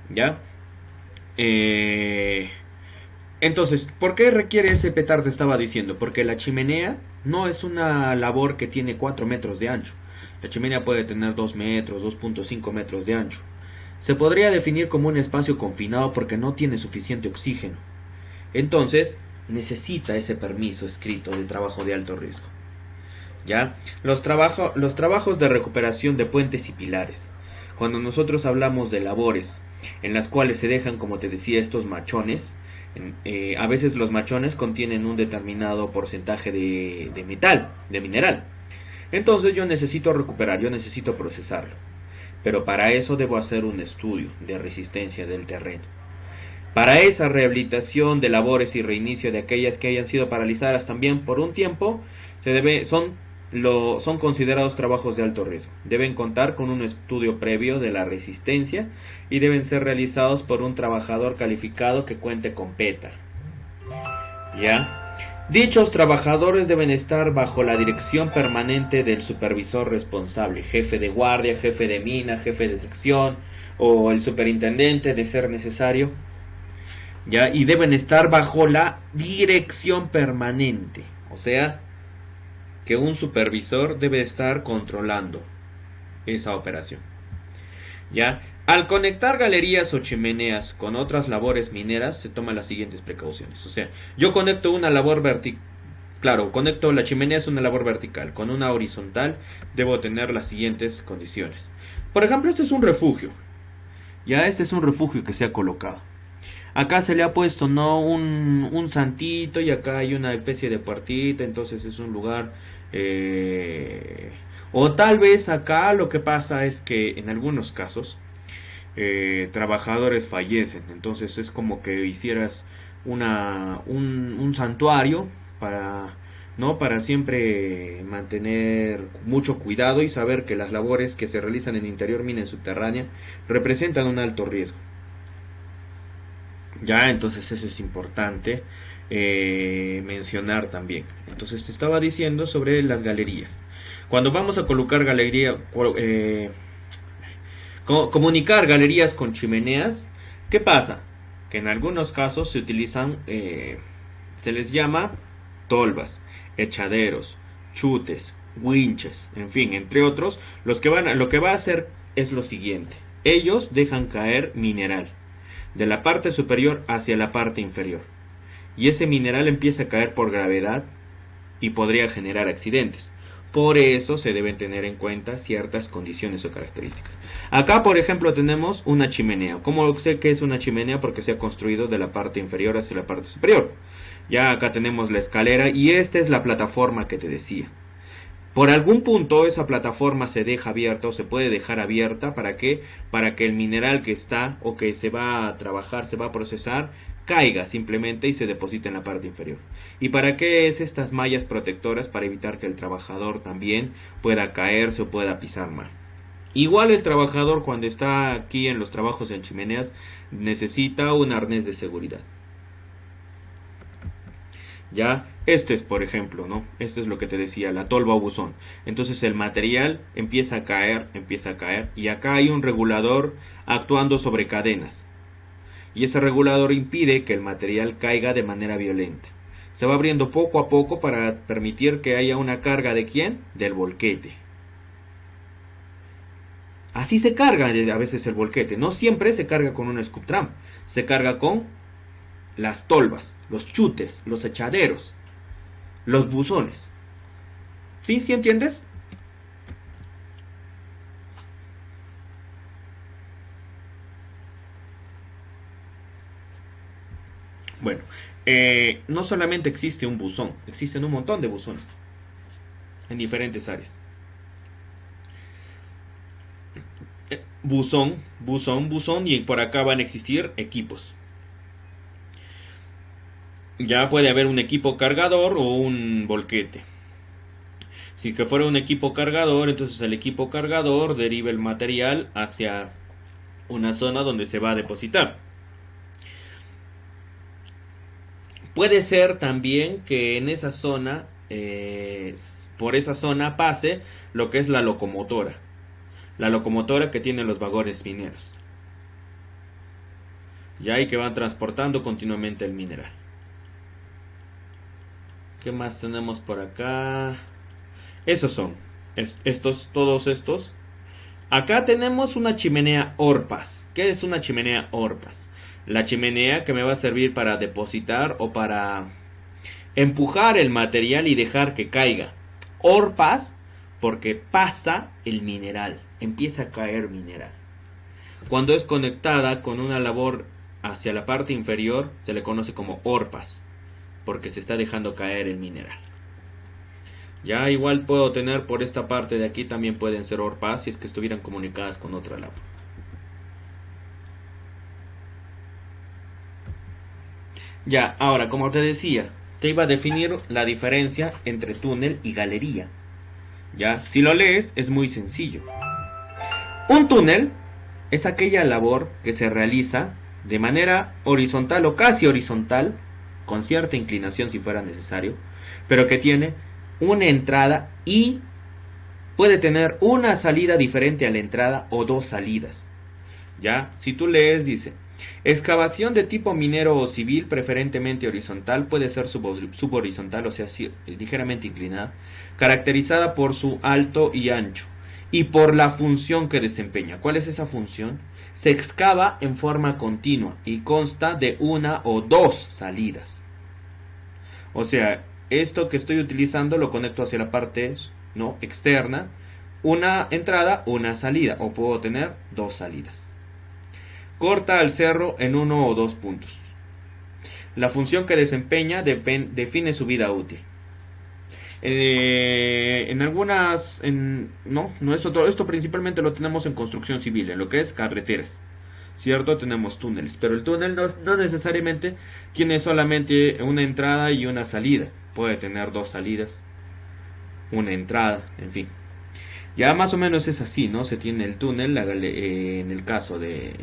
¿Ya? Entonces, ¿por qué requiere ese petar? Te estaba diciendo? Porque la chimenea no es una labor que tiene 4 metros de ancho. La chimenea puede tener 2 metros, 2.5 metros de ancho. Se podría definir como un espacio confinado porque no tiene suficiente oxígeno. Entonces, necesita ese permiso escrito de trabajo de alto riesgo. ¿Ya? Los trabajos de recuperación de puentes y pilares. Cuando nosotros hablamos de labores en las cuales se dejan, como te decía, estos machones, a veces los machones contienen un determinado porcentaje de metal, de mineral. Entonces yo necesito recuperar, yo necesito procesarlo. Pero para eso debo hacer un estudio de resistencia del terreno. Para esa rehabilitación de labores y reinicio de aquellas que hayan sido paralizadas también por un tiempo, son considerados trabajos de alto riesgo. Deben contar con un estudio previo de la resistencia y deben ser realizados por un trabajador calificado que cuente con PETAR. ¿Ya? Dichos trabajadores deben estar bajo la dirección permanente del supervisor responsable, jefe de guardia, jefe de mina, jefe de sección o el superintendente de ser necesario. ¿Ya? Y deben estar bajo la dirección permanente, o sea, que un supervisor debe estar controlando esa operación. ¿Ya? Al conectar galerías o chimeneas con otras labores mineras se toman las siguientes precauciones. O sea, yo conecto una labor vertical. Claro, conecto la chimenea es una labor vertical. Con una horizontal debo tener las siguientes condiciones. Por ejemplo, este es un refugio. Ya este es un refugio que se ha colocado. Acá se le ha puesto no un santito y acá hay una especie de puertita, entonces es un lugar... o tal vez acá lo que pasa es que en algunos casos trabajadores fallecen, entonces es como que hicieras un santuario ¿no? Para siempre mantener mucho cuidado y saber que las labores que se realizan en interior mina y subterránea representan un alto riesgo. Ya, entonces eso es importante mencionar también. Entonces te estaba diciendo sobre las galerías. Cuando vamos a colocar comunicar galerías con chimeneas, ¿qué pasa? Que en algunos casos se utilizan, se les llama tolvas, echaderos, chutes, winches, en fin, entre otros, lo que va a hacer es lo siguiente. Ellos dejan caer mineral de la parte superior hacia la parte inferior. Y ese mineral empieza a caer por gravedad y podría generar accidentes. Por eso se deben tener en cuenta ciertas condiciones o características. Acá, por ejemplo, tenemos una chimenea. ¿Cómo sé que es una chimenea? Porque se ha construido de la parte inferior hacia la parte superior. Ya acá tenemos la escalera y esta es la plataforma que te decía. Por algún punto esa plataforma se deja abierta o se puede dejar abierta. ¿Para qué? Para que el mineral que está o que se va a trabajar, se va a procesar, caiga simplemente y se deposite en la parte inferior. ¿Y para qué es estas mallas protectoras? Para evitar que el trabajador también pueda caerse o pueda pisar mal. Igual el trabajador cuando está aquí en los trabajos en chimeneas necesita un arnés de seguridad. Ya, este es por ejemplo, ¿no? Esto es lo que te decía, la tolva o buzón. Entonces el material empieza a caer y acá hay un regulador actuando sobre cadenas. Y ese regulador impide que el material caiga de manera violenta. Se va abriendo poco a poco para permitir que haya una carga de ¿quién? Del volquete. Así se carga a veces el volquete. No siempre se carga con un scoop tram. Se carga con las tolvas, los chutes, los echaderos, los buzones. ¿Sí? ¿Sí entiendes? Bueno, no solamente existe un buzón, existen un montón de buzones en diferentes áreas. Buzón y por acá van a existir equipos. Ya puede haber un equipo cargador o un volquete. Si que fuera un equipo cargador, entonces el equipo cargador deriva el material hacia una zona donde se va a depositar. Puede ser también que en esa zona, por esa zona pase lo que es la locomotora. La locomotora que tiene los vagones mineros. Ya y que van transportando continuamente el mineral. ¿Qué más tenemos por acá? Esos son. Todos estos. Acá tenemos una chimenea Orpas. ¿Qué es una chimenea Orpas? La chimenea que me va a servir para depositar o para empujar el material y dejar que caiga. Orpas porque pasa el mineral. Empieza a caer mineral. Cuando es conectada con una labor hacia la parte inferior, se le conoce como orpas, porque se está dejando caer el mineral. Ya igual puedo tener por esta parte de aquí, también pueden ser orpas si es que estuvieran comunicadas con otra labor. Ya, ahora, como te decía, te iba a definir la diferencia entre túnel y galería. Ya, si lo lees, es muy sencillo. Un túnel es aquella labor que se realiza de manera horizontal o casi horizontal, con cierta inclinación si fuera necesario, pero que tiene una entrada y puede tener una salida diferente a la entrada o dos salidas. Ya, si tú lees, dice: excavación de tipo minero o civil, preferentemente horizontal, puede ser subhorizontal, o sea, ligeramente inclinada, caracterizada por su alto y ancho y por la función que desempeña. ¿Cuál es esa función? Se excava en forma continua y consta de una o dos salidas. O sea, esto que estoy utilizando lo conecto hacia la parte, ¿no?, externa, una entrada, una salida, o puedo tener dos salidas. Corta al cerro en uno o dos puntos. La función que desempeña define su vida útil. En algunas, no es otro, esto principalmente lo tenemos en construcción civil, en lo que es carreteras, ¿cierto? Tenemos túneles, pero el túnel no necesariamente tiene solamente una entrada y una salida. puede tener dos salidas, una entrada, en fin. Ya más o menos es así, ¿no? Se tiene el túnel en el caso de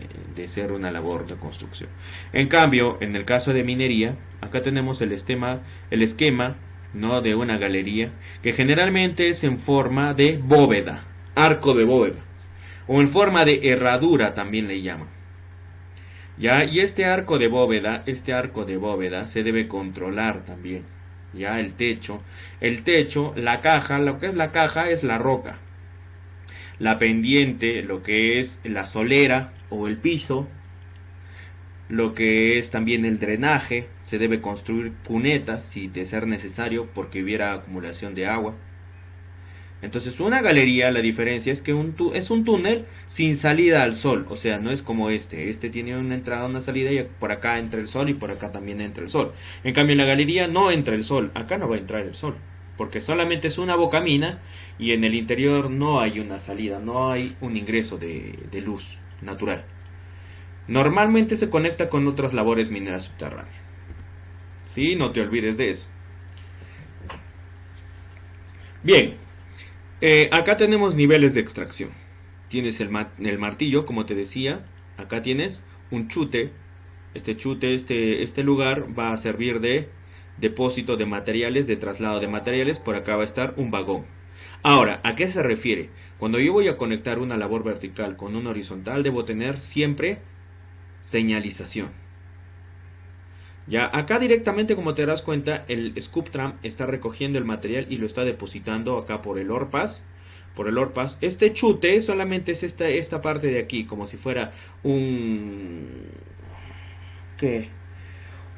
ser una labor de construcción. En cambio, en el caso de minería, acá tenemos el esquema, ¿no? De una galería que generalmente es en forma de bóveda, arco de bóveda, o en forma de herradura también le llaman. Ya, y este arco de bóveda se debe controlar también. Ya, el techo, la caja, lo que es la caja es la roca. La pendiente, lo que es la solera o el piso, lo que es también el drenaje, se debe construir cunetas si de ser necesario porque hubiera acumulación de agua. Entonces una galería, la diferencia es que es un túnel sin salida al sol, o sea, no es como este tiene una entrada, una salida y por acá entra el sol y por acá también entra el sol. En cambio en la galería no entra el sol, acá no va a entrar el sol, porque solamente es una bocamina y en el interior no hay una salida, no hay un ingreso de luz natural. Normalmente se conecta con otras labores mineras subterráneas. Sí, no te olvides de eso. Bien, acá tenemos niveles de extracción. Tienes el martillo, como te decía. Acá tienes un chute. Este lugar va a servir de depósito de materiales, de traslado de materiales. Por acá va a estar un vagón. Ahora, ¿a qué se refiere? Cuando yo voy a conectar una labor vertical con una horizontal, debo tener siempre señalización. Ya, acá directamente, como te das cuenta, el scoop tram está recogiendo el material y lo está depositando acá por el Orpas. Este chute solamente es esta parte de aquí, como si fuera ¿qué?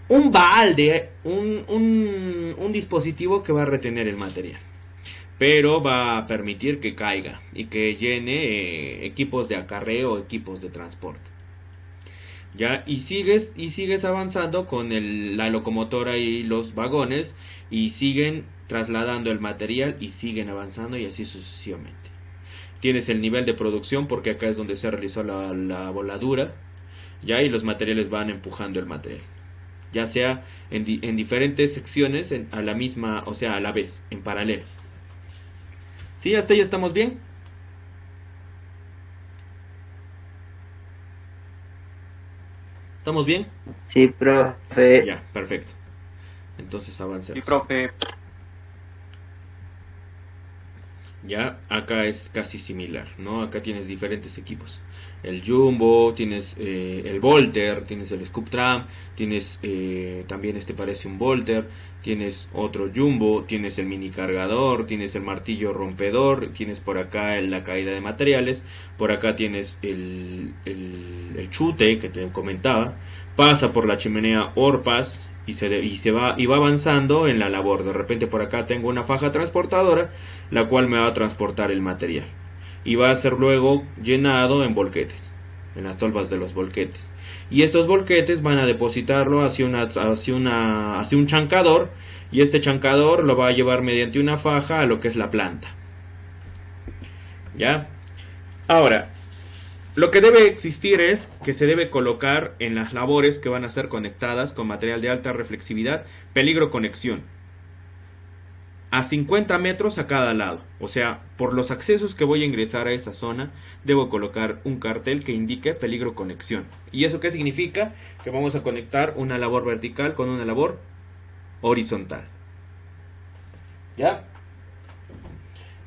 Un balde, un dispositivo que va a retener el material. Pero va a permitir que caiga y que llene equipos de acarreo, equipos de transporte. Ya, y sigues avanzando con la locomotora y los vagones y siguen trasladando el material y siguen avanzando y así sucesivamente. Tienes el nivel de producción porque acá es donde se realizó la voladura, ya, y los materiales van empujando el material, ya sea en diferentes secciones a la misma, o sea, a la vez, en paralelo. ¿Sí? ¿Hasta ahí estamos bien? ¿Estamos bien? Sí, profe. Ya, perfecto. Entonces avancemos. Sí, profe. Ya, acá es casi similar, ¿no? Acá tienes diferentes equipos. El Jumbo, tienes el Volter, tienes el Scoop Tram, tienes también parece un Volter, tienes otro Jumbo, tienes el mini cargador, tienes el martillo rompedor, tienes por acá la caída de materiales, por acá tienes el chute que te comentaba, pasa por la chimenea Orpas y va avanzando en la labor. De repente por acá tengo una faja transportadora, la cual me va a transportar el material y va a ser luego llenado en volquetes, en las tolvas de los volquetes, y estos volquetes van a depositarlo hacia un chancador, y este chancador lo va a llevar mediante una faja a lo que es la planta. Ya, ahora lo que debe existir es que se debe colocar en las labores que van a ser conectadas con material de alta reflexividad, peligro conexión, a 50 metros a cada lado. O sea, por los accesos que voy a ingresar a esa zona, debo colocar un cartel que indique peligro conexión. ¿Y eso qué significa? Que vamos a conectar una labor vertical con una labor horizontal. ¿Ya?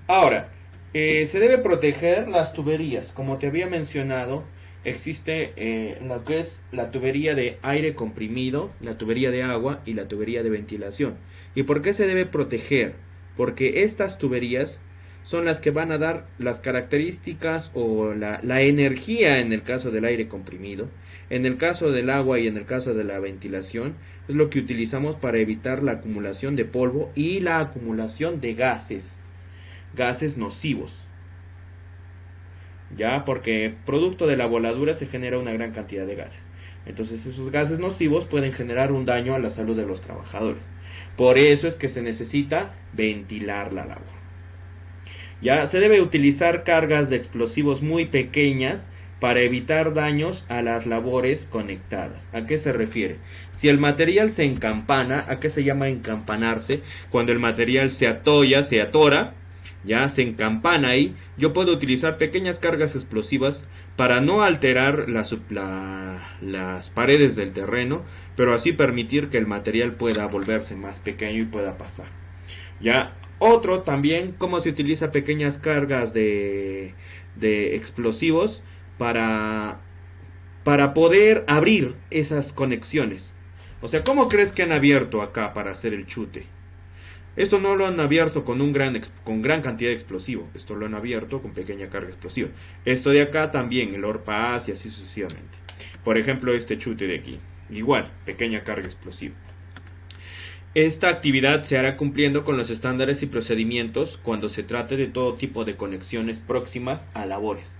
Ahora, se debe proteger las tuberías. Como te había mencionado, existe lo que es la tubería de aire comprimido, la tubería de agua y la tubería de ventilación. ¿Y por qué se debe proteger? Porque estas tuberías son las que van a dar las características o la energía en el caso del aire comprimido. En el caso del agua y en el caso de la ventilación, es lo que utilizamos para evitar la acumulación de polvo y la acumulación de gases nocivos. Ya, porque producto de la voladura se genera una gran cantidad de gases. Entonces esos gases nocivos pueden generar un daño a la salud de los trabajadores. Por eso es que se necesita ventilar la labor. Ya se debe utilizar cargas de explosivos muy pequeñas para evitar daños a las labores conectadas. ¿A qué se refiere? Si el material se encampana, ¿a qué se llama encampanarse? Cuando el material se atolla, se atora, ya se encampana ahí, yo puedo utilizar pequeñas cargas explosivas para no alterar las paredes del terreno, pero así permitir que el material pueda volverse más pequeño y pueda pasar. Ya, otro también, cómo se utiliza pequeñas cargas de explosivos para, para poder abrir esas conexiones. O sea, ¿cómo crees que han abierto acá para hacer el chute? Esto no lo han abierto con gran cantidad de explosivo. Esto lo han abierto con pequeña carga explosiva. Esto de acá también, el Orpaz y así sucesivamente. Por ejemplo, este chute de aquí. Igual, pequeña carga explosiva. Esta actividad se hará cumpliendo con los estándares y procedimientos cuando se trate de todo tipo de conexiones próximas a labores.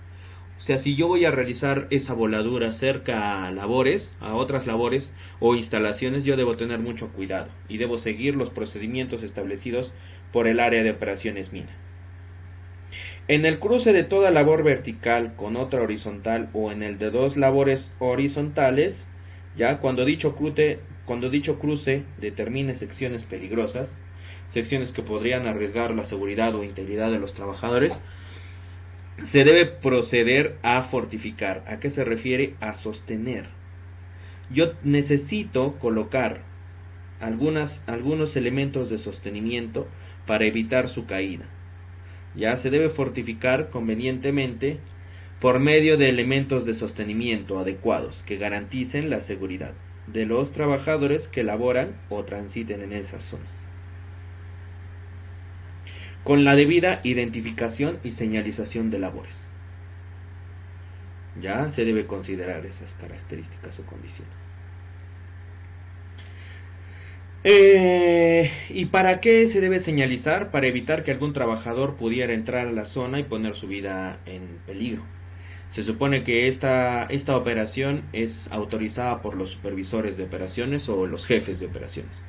O sea, si yo voy a realizar esa voladura cerca a labores, a otras labores o instalaciones, yo debo tener mucho cuidado y debo seguir los procedimientos establecidos por el área de operaciones mina. En el cruce de toda labor vertical con otra horizontal o en el de dos labores horizontales, ya cuando dicho cruce determine secciones peligrosas, secciones que podrían arriesgar la seguridad o integridad de los trabajadores, se debe proceder a fortificar. ¿A qué se refiere? A sostener. Yo necesito colocar algunos elementos de sostenimiento para evitar su caída. Ya se debe fortificar convenientemente por medio de elementos de sostenimiento adecuados que garanticen la seguridad de los trabajadores que laboran o transiten en esas zonas, con la debida identificación y señalización de labores. Ya se debe considerar esas características o condiciones. ¿Y para qué se debe señalizar? Para evitar que algún trabajador pudiera entrar a la zona y poner su vida en peligro. Se supone que esta operación es autorizada por los supervisores de operaciones o los jefes de operaciones.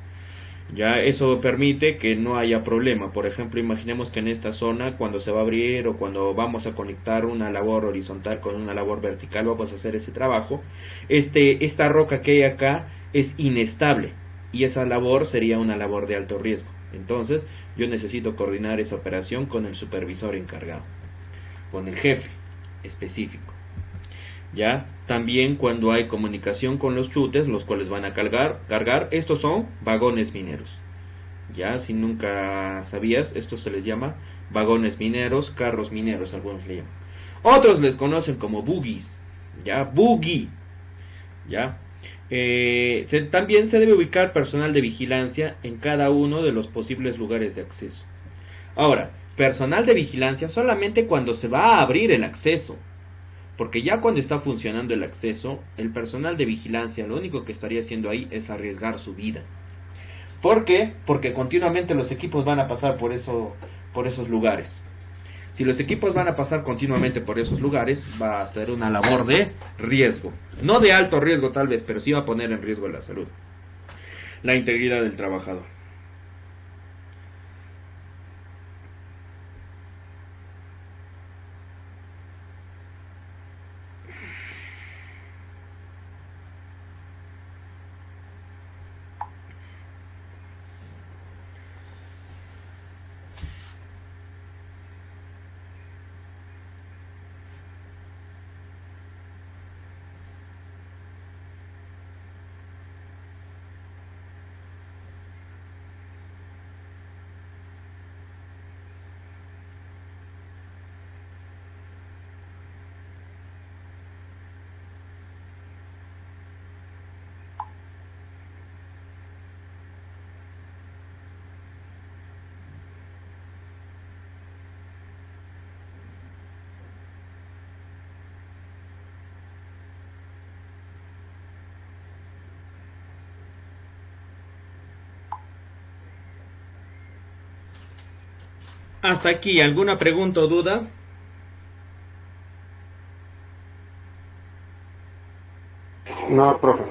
Ya eso permite que no haya problema. Por ejemplo, imaginemos que en esta zona, cuando se va a abrir o cuando vamos a conectar una labor horizontal con una labor vertical, vamos a hacer ese trabajo. Esta roca que hay acá es inestable y esa labor sería una labor de alto riesgo. Entonces, yo necesito coordinar esa operación con el supervisor encargado, con el jefe específico. Ya, también cuando hay comunicación con los chutes, los cuales van a cargar, estos son vagones mineros. Ya, si nunca sabías, esto se les llama vagones mineros, carros mineros, algunos le llaman. Otros les conocen como buggies, ya, buggy, ya. También se debe ubicar personal de vigilancia en cada uno de los posibles lugares de acceso. Ahora, personal de vigilancia solamente cuando se va a abrir el acceso. Porque ya cuando está funcionando el acceso, el personal de vigilancia lo único que estaría haciendo ahí es arriesgar su vida. ¿Por qué? Porque continuamente los equipos van a pasar por esos lugares. Si los equipos van a pasar continuamente por esos lugares, va a ser una labor de riesgo. No de alto riesgo tal vez, pero sí va a poner en riesgo la salud, la integridad del trabajador. Hasta aquí, ¿alguna pregunta o duda? No, profe.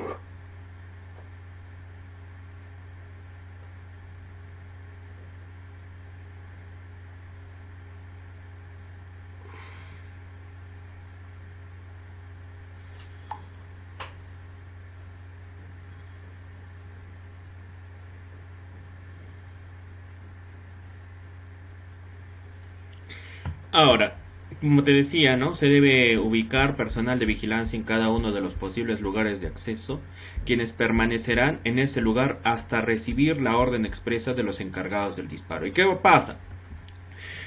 Ahora, como te decía, ¿no? Se debe ubicar personal de vigilancia en cada uno de los posibles lugares de acceso, quienes permanecerán en ese lugar hasta recibir la orden expresa de los encargados del disparo. ¿Y qué pasa?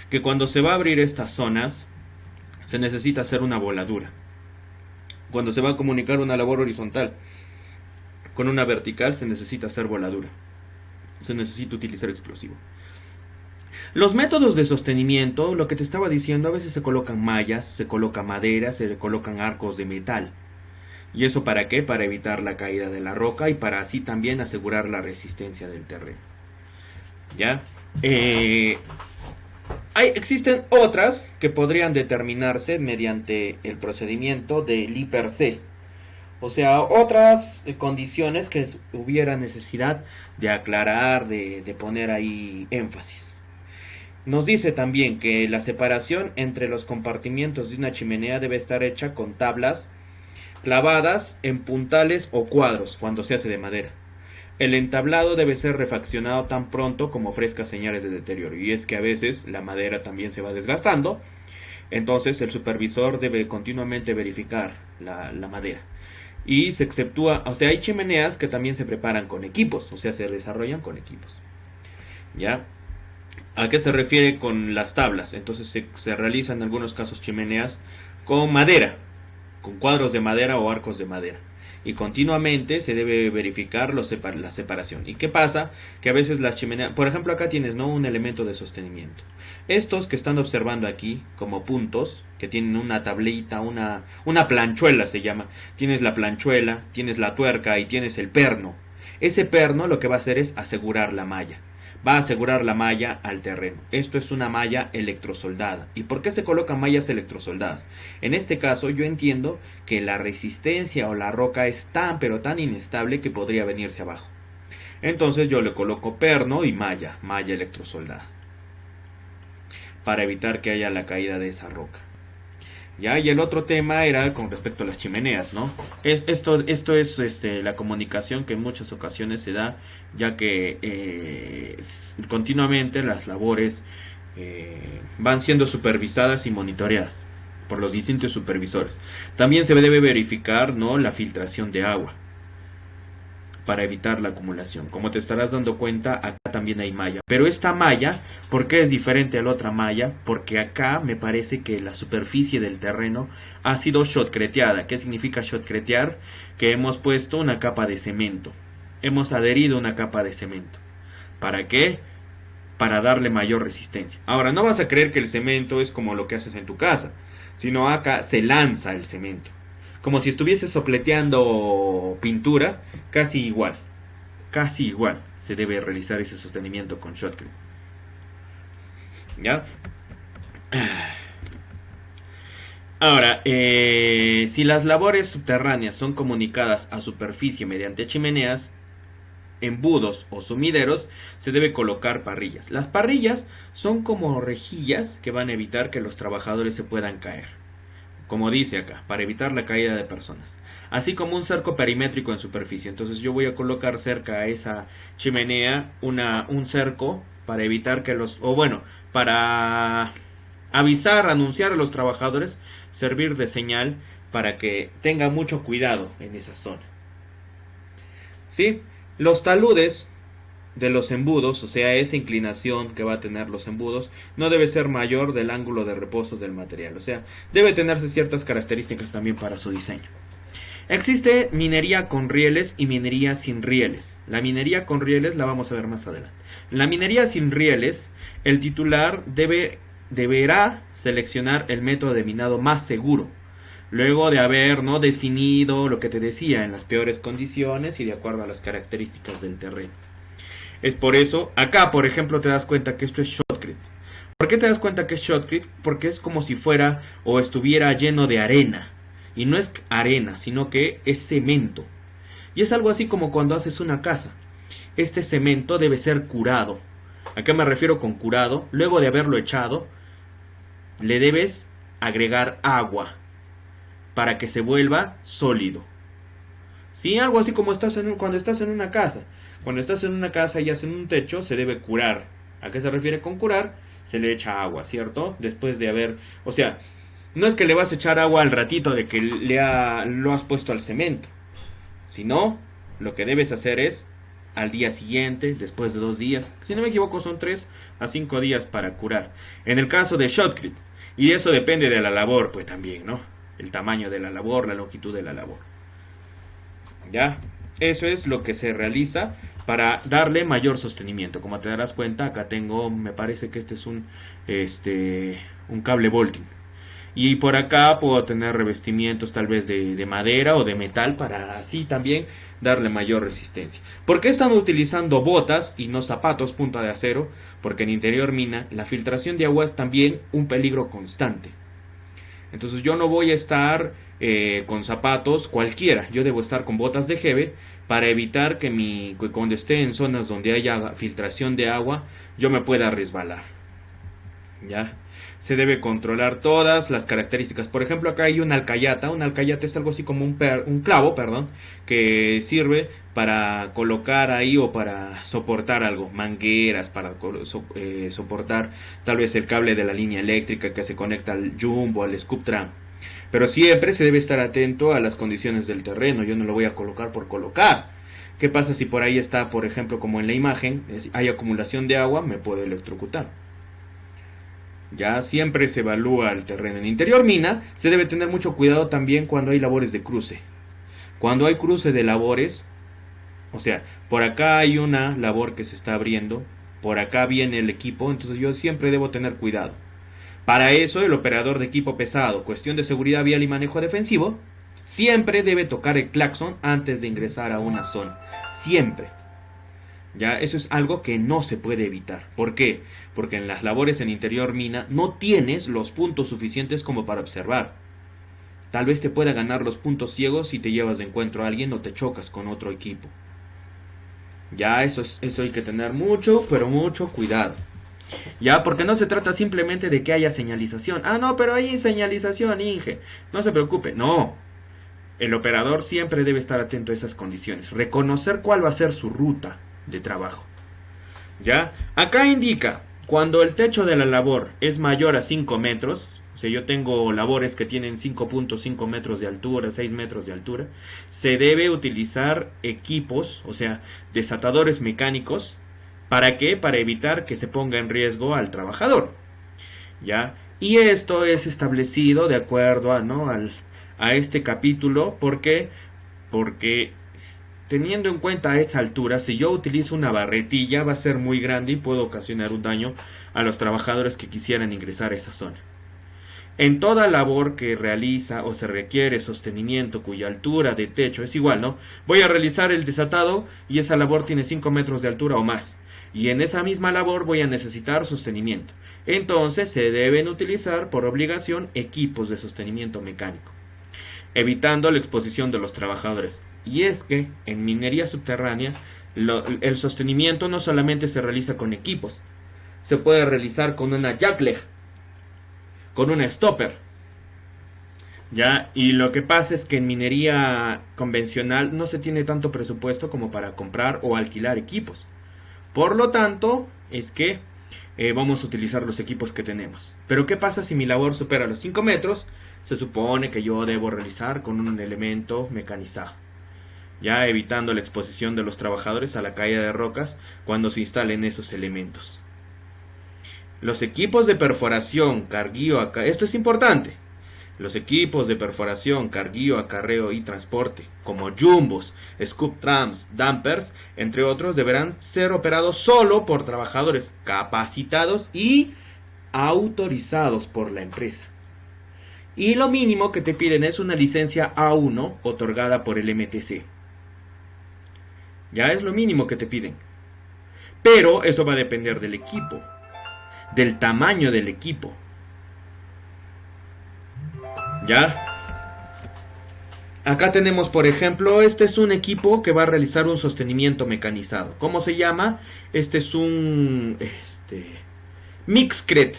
Que cuando se va a abrir estas zonas, se necesita hacer una voladura. Cuando se va a comunicar una labor horizontal con una vertical, se necesita hacer voladura. Se necesita utilizar explosivo. Los métodos de sostenimiento, lo que te estaba diciendo, a veces se colocan mallas, se coloca madera, se le colocan arcos de metal. ¿Y eso para qué? Para evitar la caída de la roca y para así también asegurar la resistencia del terreno. ¿Ya? Existen otras que podrían determinarse mediante el procedimiento del I per C. O sea, otras condiciones que hubiera necesidad de aclarar, de poner ahí énfasis. Nos dice también que la separación entre los compartimientos de una chimenea debe estar hecha con tablas clavadas en puntales o cuadros cuando se hace de madera. El entablado debe ser refaccionado tan pronto como ofrezca señales de deterioro. Y es que a veces la madera también se va desgastando. Entonces el supervisor debe continuamente verificar la madera. Y se exceptúa, o sea, hay chimeneas que también se preparan con equipos, o sea, se desarrollan con equipos. ¿Ya? ¿A qué se refiere con las tablas? Entonces se realizan en algunos casos chimeneas con madera, con cuadros de madera o arcos de madera. Y continuamente se debe verificar la separación. ¿Y qué pasa? Que a veces las chimeneas, por ejemplo acá tienes, ¿no?, un elemento de sostenimiento. Estos que están observando aquí como puntos, que tienen una tablita, una planchuela se llama. Tienes la planchuela, tienes la tuerca y tienes el perno. Ese perno lo que va a hacer es asegurar la malla. Va a asegurar la malla al terreno. Esto es una malla electrosoldada. ¿Y por qué se colocan mallas electrosoldadas? En este caso yo entiendo que la resistencia o la roca es tan pero tan inestable que podría venirse abajo. Entonces yo le coloco perno y malla electrosoldada, para evitar que haya la caída de esa roca. ¿Ya? Y el otro tema era con respecto a las chimeneas, ¿no? Esto es la comunicación que en muchas ocasiones se da, ya que continuamente las labores van siendo supervisadas y monitoreadas por los distintos supervisores. También se debe verificar, ¿no?, la filtración de agua para evitar la acumulación. Como te estarás dando cuenta, acá también hay malla. Pero esta malla, ¿por qué es diferente a la otra malla? Porque acá me parece que la superficie del terreno ha sido shotcreteada. ¿Qué significa shotcretear? Que hemos puesto una capa de cemento. Hemos adherido una capa de cemento. ¿Para qué? Para darle mayor resistencia. Ahora, no vas a creer que el cemento es como lo que haces en tu casa, sino acá se lanza el cemento. Como si estuviese sopleteando pintura, casi igual se debe realizar ese sostenimiento con shotcrete. ¿Ya? Ahora, si las labores subterráneas son comunicadas a superficie mediante chimeneas, embudos o sumideros, se debe colocar parrillas. Las parrillas son como rejillas que van a evitar que los trabajadores se puedan caer, como dice acá, para evitar la caída de personas, así como un cerco perimétrico en superficie. Entonces yo voy a colocar cerca a esa chimenea un cerco para evitar que para avisar, anunciar a los trabajadores, servir de señal para que tengan mucho cuidado en esa zona. ¿Sí? Los taludes de los embudos, o sea, esa inclinación que va a tener los embudos, no debe ser mayor del ángulo de reposo del material. O sea, debe tenerse ciertas características también para su diseño. Existe minería con rieles y minería sin rieles. La minería con rieles la vamos a ver más adelante. En la minería sin rieles, el titular deberá seleccionar el método de minado más seguro, luego de haber, ¿no?, definido lo que te decía, en las peores condiciones y de acuerdo a las características del terreno. Es por eso, acá por ejemplo te das cuenta que esto es shotcrete. ¿Por qué te das cuenta que es shotcrete? Porque es como si fuera o estuviera lleno de arena. Y no es arena, sino que es cemento. Y es algo así como cuando haces una casa. Este cemento debe ser curado. ¿A qué me refiero con curado? Luego de haberlo echado, le debes agregar agua para que se vuelva sólido. ¿Sí? Algo así como cuando estás en una casa. Cuando estás en una casa y hacen un techo, se debe curar. ¿A qué se refiere con curar? se le echa agua, ¿cierto? Después de haber, o sea, no es que le vas a echar agua al ratito de que lo has puesto al cemento, sino lo que debes hacer es al día siguiente, después de 2 días, si no me equivoco son 3 a 5 días para curar. En el caso de Shotcrete, y eso depende de la labor, pues también, ¿no? El tamaño de la labor, la longitud de la labor. ¿Ya? Eso es lo que se realiza para darle mayor sostenimiento. Como te darás cuenta, acá tengo, me parece que este es un cable Bolting. Y por acá puedo tener revestimientos tal vez de madera o de metal para así también darle mayor resistencia. ¿Por qué están utilizando botas y no zapatos punta de acero? Porque en interior mina la filtración de agua es también un peligro constante. Entonces yo no voy a estar con zapatos cualquiera, yo debo estar con botas de Hebe para evitar que cuando esté en zonas donde haya filtración de agua yo me pueda resbalar. ¿Ya? Se debe controlar todas las características. Por ejemplo, acá hay una alcayata. Una alcayata es algo así como un clavo, perdón, que sirve para colocar ahí o para soportar algo. Mangueras, para soportar tal vez el cable de la línea eléctrica que se conecta al Jumbo, al Scoop Tram. Pero siempre se debe estar atento a las condiciones del terreno. Yo no lo voy a colocar por colocar. ¿Qué pasa si por ahí está, por ejemplo, como en la imagen, hay acumulación de agua? Me puedo electrocutar. Ya siempre se evalúa el terreno. En interior mina se debe tener mucho cuidado también cuando hay labores de cruce. Cuando hay cruce de labores, o sea, por acá hay una labor que se está abriendo, por acá viene el equipo, entonces yo siempre debo tener cuidado. Para eso el operador de equipo pesado, cuestión de seguridad vial y manejo defensivo, siempre debe tocar el claxon antes de ingresar a una zona. Siempre. Ya, eso es algo que no se puede evitar. ¿Por qué? Porque en las labores en interior mina no tienes los puntos suficientes como para observar. Tal vez te pueda ganar los puntos ciegos si te llevas de encuentro a alguien o te chocas con otro equipo. Ya, eso hay que tener mucho, pero mucho cuidado. Ya, porque no se trata simplemente de que haya señalización. Ah, no, pero hay señalización, Inge. No se preocupe, no. El operador siempre debe estar atento a esas condiciones. Reconocer cuál va a ser su ruta de trabajo. ¿Ya? Acá indica, cuando el techo de la labor es mayor a 5 metros, o sea, yo tengo labores que tienen 5.5 metros de altura, 6 metros de altura, se debe utilizar equipos, o sea, desatadores mecánicos. ¿Para qué? Para evitar que se ponga en riesgo al trabajador. ¿Ya? Y esto es establecido de acuerdo a este capítulo. ¿Por qué? Porque teniendo en cuenta esa altura, si yo utilizo una barretilla va a ser muy grande y puedo ocasionar un daño a los trabajadores que quisieran ingresar a esa zona. En toda labor que realiza o se requiere sostenimiento cuya altura de techo es igual, ¿no? Voy a realizar el desatado y esa labor tiene 5 metros de altura o más. Y en esa misma labor voy a necesitar sostenimiento. Entonces se deben utilizar por obligación equipos de sostenimiento mecánico, evitando la exposición de los trabajadores. Y es que en minería subterránea el sostenimiento no solamente se realiza con equipos, se puede realizar con una jackleg, con una stopper. ¿Ya? Y lo que pasa es que en minería convencional no se tiene tanto presupuesto como para comprar o alquilar equipos. Por lo tanto, es que vamos a utilizar los equipos que tenemos. Pero ¿qué pasa si mi labor supera los 5 metros? Se supone que yo debo realizar con un elemento mecanizado, ya evitando la exposición de los trabajadores a la caída de rocas cuando se instalen esos elementos. Los equipos de perforación, carguío, esto es importante. Los equipos de perforación, carguío, acarreo y transporte, como jumbos, scoop trams, dampers, entre otros, deberán ser operados solo por trabajadores capacitados y autorizados por la empresa. Y lo mínimo que te piden es una licencia A1 otorgada por el MTC. Ya es lo mínimo que te piden. Pero eso va a depender del equipo, del tamaño del equipo. ¿Ya? Acá tenemos, por ejemplo, este es un equipo que va a realizar un sostenimiento mecanizado. ¿Cómo se llama? Este es un Mixcret.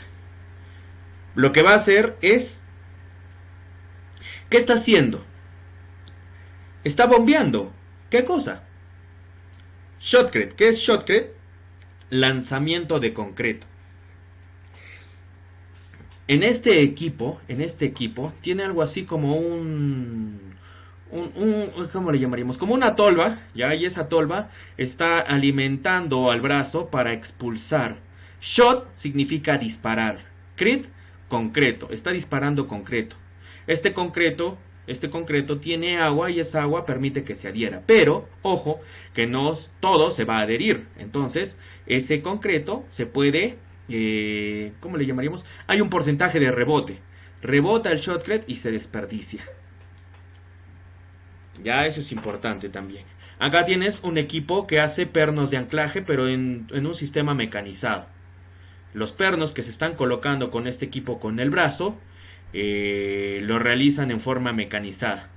Lo que va a hacer es, ¿qué está haciendo? Está bombeando. ¿Qué cosa? Shotcrete. ¿Qué es Shotcrete? Lanzamiento de concreto. En este equipo tiene algo así como ¿cómo le llamaríamos? Como una tolva, ya, y esa tolva está alimentando al brazo para expulsar. Shot significa disparar. Crit, concreto, está disparando concreto. Este concreto, este concreto tiene agua y esa agua permite que se adhiera. Pero, ojo, que no todo se va a adherir. Entonces, ese concreto se puede, ¿cómo le llamaríamos? Hay un porcentaje de rebote. Rebota el shotcrete y se desperdicia. Ya eso es importante también. Acá tienes un equipo que hace pernos de anclaje, pero en un sistema mecanizado. Los pernos que se están colocando con este equipo con el brazo, lo realizan en forma mecanizada.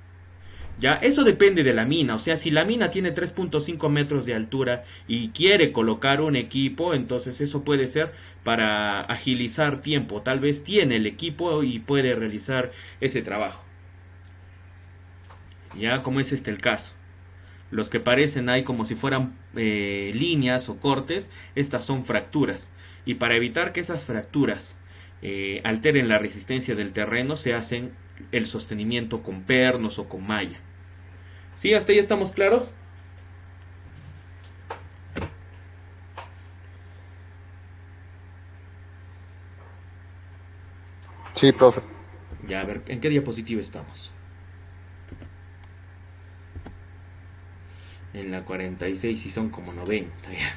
Ya, eso depende de la mina. O sea, si la mina tiene 3.5 metros de altura y quiere colocar un equipo, entonces eso puede ser para agilizar tiempo. Tal vez tiene el equipo y puede realizar ese trabajo. Ya, como es el caso. Los que parecen ahí como si fueran líneas o cortes, estas son fracturas. Y para evitar que esas fracturas alteren la resistencia del terreno, se hacen el sostenimiento con pernos o con malla. ¿Sí? ¿Hasta ahí estamos claros? Sí, profe. Ya, a ver, ¿en qué diapositiva estamos? En la 46 y son como 90. Ya.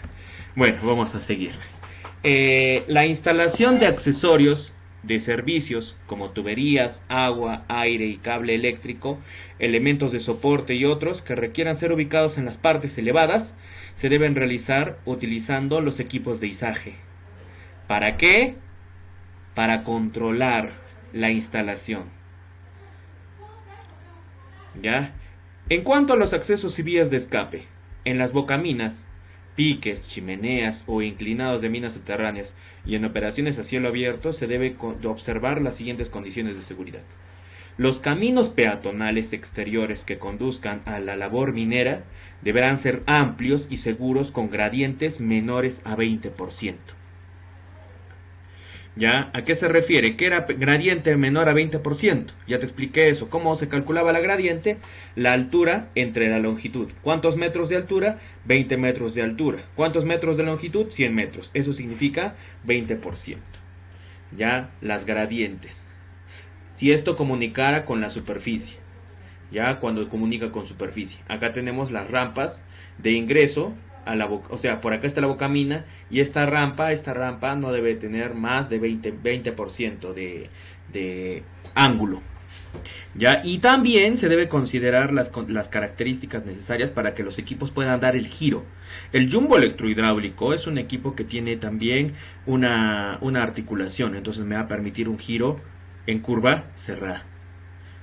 Bueno, vamos a seguir. La instalación de accesorios de servicios como tuberías, agua, aire y cable eléctrico, elementos de soporte y otros que requieran ser ubicados en las partes elevadas, se deben realizar utilizando los equipos de izaje. ¿Para qué? Para controlar la instalación. ¿Ya? En cuanto a los accesos y vías de escape, en las bocaminas, piques, chimeneas o inclinados de minas subterráneas y en operaciones a cielo abierto se debe observar las siguientes condiciones de seguridad. Los caminos peatonales exteriores que conduzcan a la labor minera deberán ser amplios y seguros con gradientes menores a 20%. ¿Ya? ¿A qué se refiere? ¿Qué era gradiente menor a 20%? Ya te expliqué eso. ¿Cómo se calculaba la gradiente? La altura entre la longitud. ¿Cuántos metros de altura? 20 metros de altura. ¿Cuántos metros de longitud? 100 metros. Eso significa 20%. Ya, las gradientes. Si esto comunicara con la superficie. Ya, cuando comunica con superficie. Acá tenemos las rampas de ingreso. O sea, por acá está la bocamina y esta rampa no debe tener más de 20% de ángulo. ¿Ya? Y también se debe considerar las características necesarias para que los equipos puedan dar el giro. El jumbo electrohidráulico es un equipo que tiene también una articulación, entonces me va a permitir un giro en curva cerrada.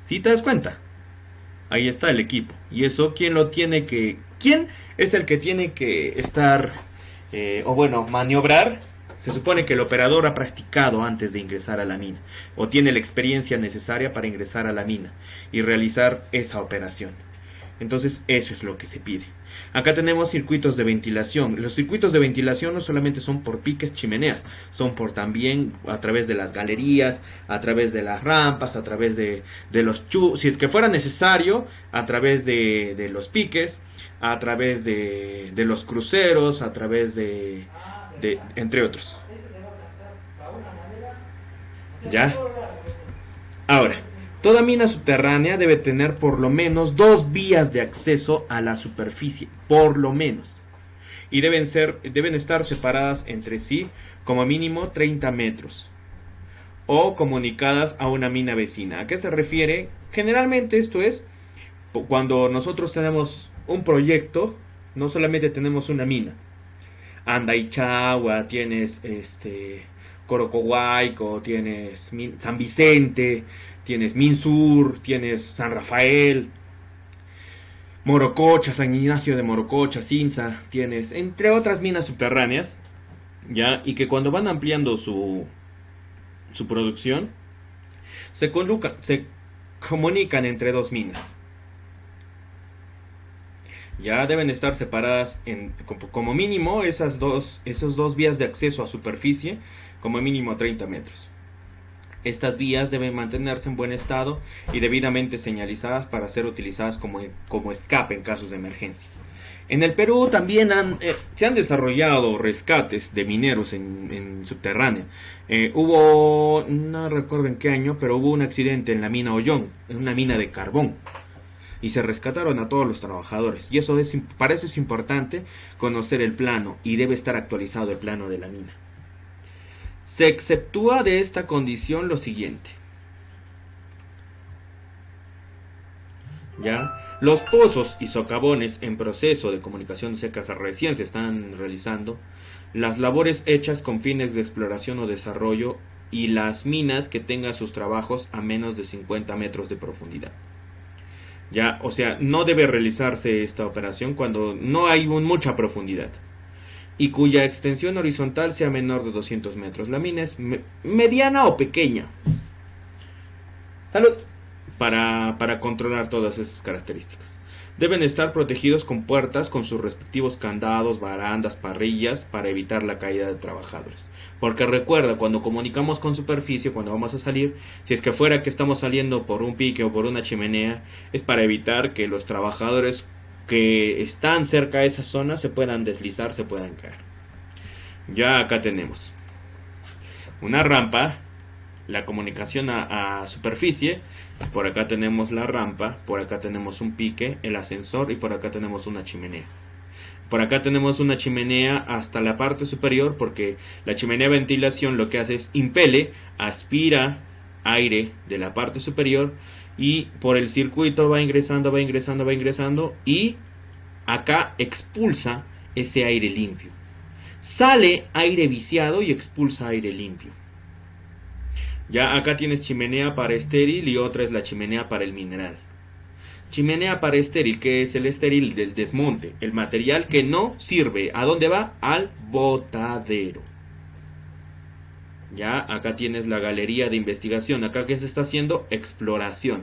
¿Sí te das cuenta? Ahí está el equipo. Y eso, ¿quién es el que tiene que estar, maniobrar? Se supone que el operador ha practicado antes de ingresar a la mina, o tiene la experiencia necesaria para ingresar a la mina y realizar esa operación. Entonces, eso es lo que se pide. Acá tenemos circuitos de ventilación. Los circuitos de ventilación no solamente son por piques, chimeneas, son por también a través de las galerías, a través de las rampas, a través de los si es que fuera necesario, a través de los piques, a través de los cruceros, a través de entre otros. ¿Ya? Ahora, toda mina subterránea debe tener por lo menos 2 vías de acceso a la superficie, por lo menos. Y deben estar separadas entre sí como mínimo 30 metros. O comunicadas a una mina vecina. ¿A qué se refiere? Generalmente esto es cuando nosotros tenemos un proyecto, no solamente tenemos una mina. Andaichagua, tienes Corocohuayco, tienes San Vicente, tienes Minsur, tienes San Rafael, Morococha, San Ignacio de Morococha, Cinza, tienes entre otras minas subterráneas, ya, y que cuando van ampliando su producción se comunican entre 2 minas. Ya deben estar separadas como mínimo esas dos vías de acceso a superficie, como mínimo 30 metros. Estas vías deben mantenerse en buen estado y debidamente señalizadas para ser utilizadas como escape en casos de emergencia. En el Perú también se han desarrollado rescates de mineros en subterránea. No recuerdo en qué año, pero hubo un accidente en la mina Ollón, en una mina de carbón, y se rescataron a todos los trabajadores. Y para eso es importante conocer el plano y debe estar actualizado el plano de la mina. Se exceptúa de esta condición lo siguiente. ¿Ya? Los pozos y socavones en proceso de comunicación, que recién se están realizando, las labores hechas con fines de exploración o desarrollo y las minas que tengan sus trabajos a menos de 50 metros de profundidad. Ya, o sea, no debe realizarse esta operación cuando no hay mucha profundidad y cuya extensión horizontal sea menor de 200 metros. La mina es mediana o pequeña. Salud. Para controlar todas esas características. Deben estar protegidos con puertas con sus respectivos candados, barandas, parrillas para evitar la caída de trabajadores. Porque recuerda, cuando comunicamos con superficie, cuando vamos a salir, si es que fuera que estamos saliendo por un pique o por una chimenea, es para evitar que los trabajadores que están cerca de esa zona se puedan deslizar, se puedan caer. Ya acá tenemos una rampa, la comunicación a superficie. Por acá tenemos la rampa, por acá tenemos un pique, el ascensor y por acá tenemos una chimenea. Por acá tenemos una chimenea hasta la parte superior porque la chimenea de ventilación lo que hace es impele, aspira aire de la parte superior y por el circuito va ingresando, va ingresando, va ingresando y acá expulsa ese aire limpio. Sale aire viciado y expulsa aire limpio. Ya acá tienes chimenea para estéril y otra es la chimenea para el mineral. Chimenea para estéril, que es el estéril del desmonte, el material que no sirve. ¿A dónde va? Al botadero. Ya acá tienes la galería de investigación. Acá que se está haciendo exploración.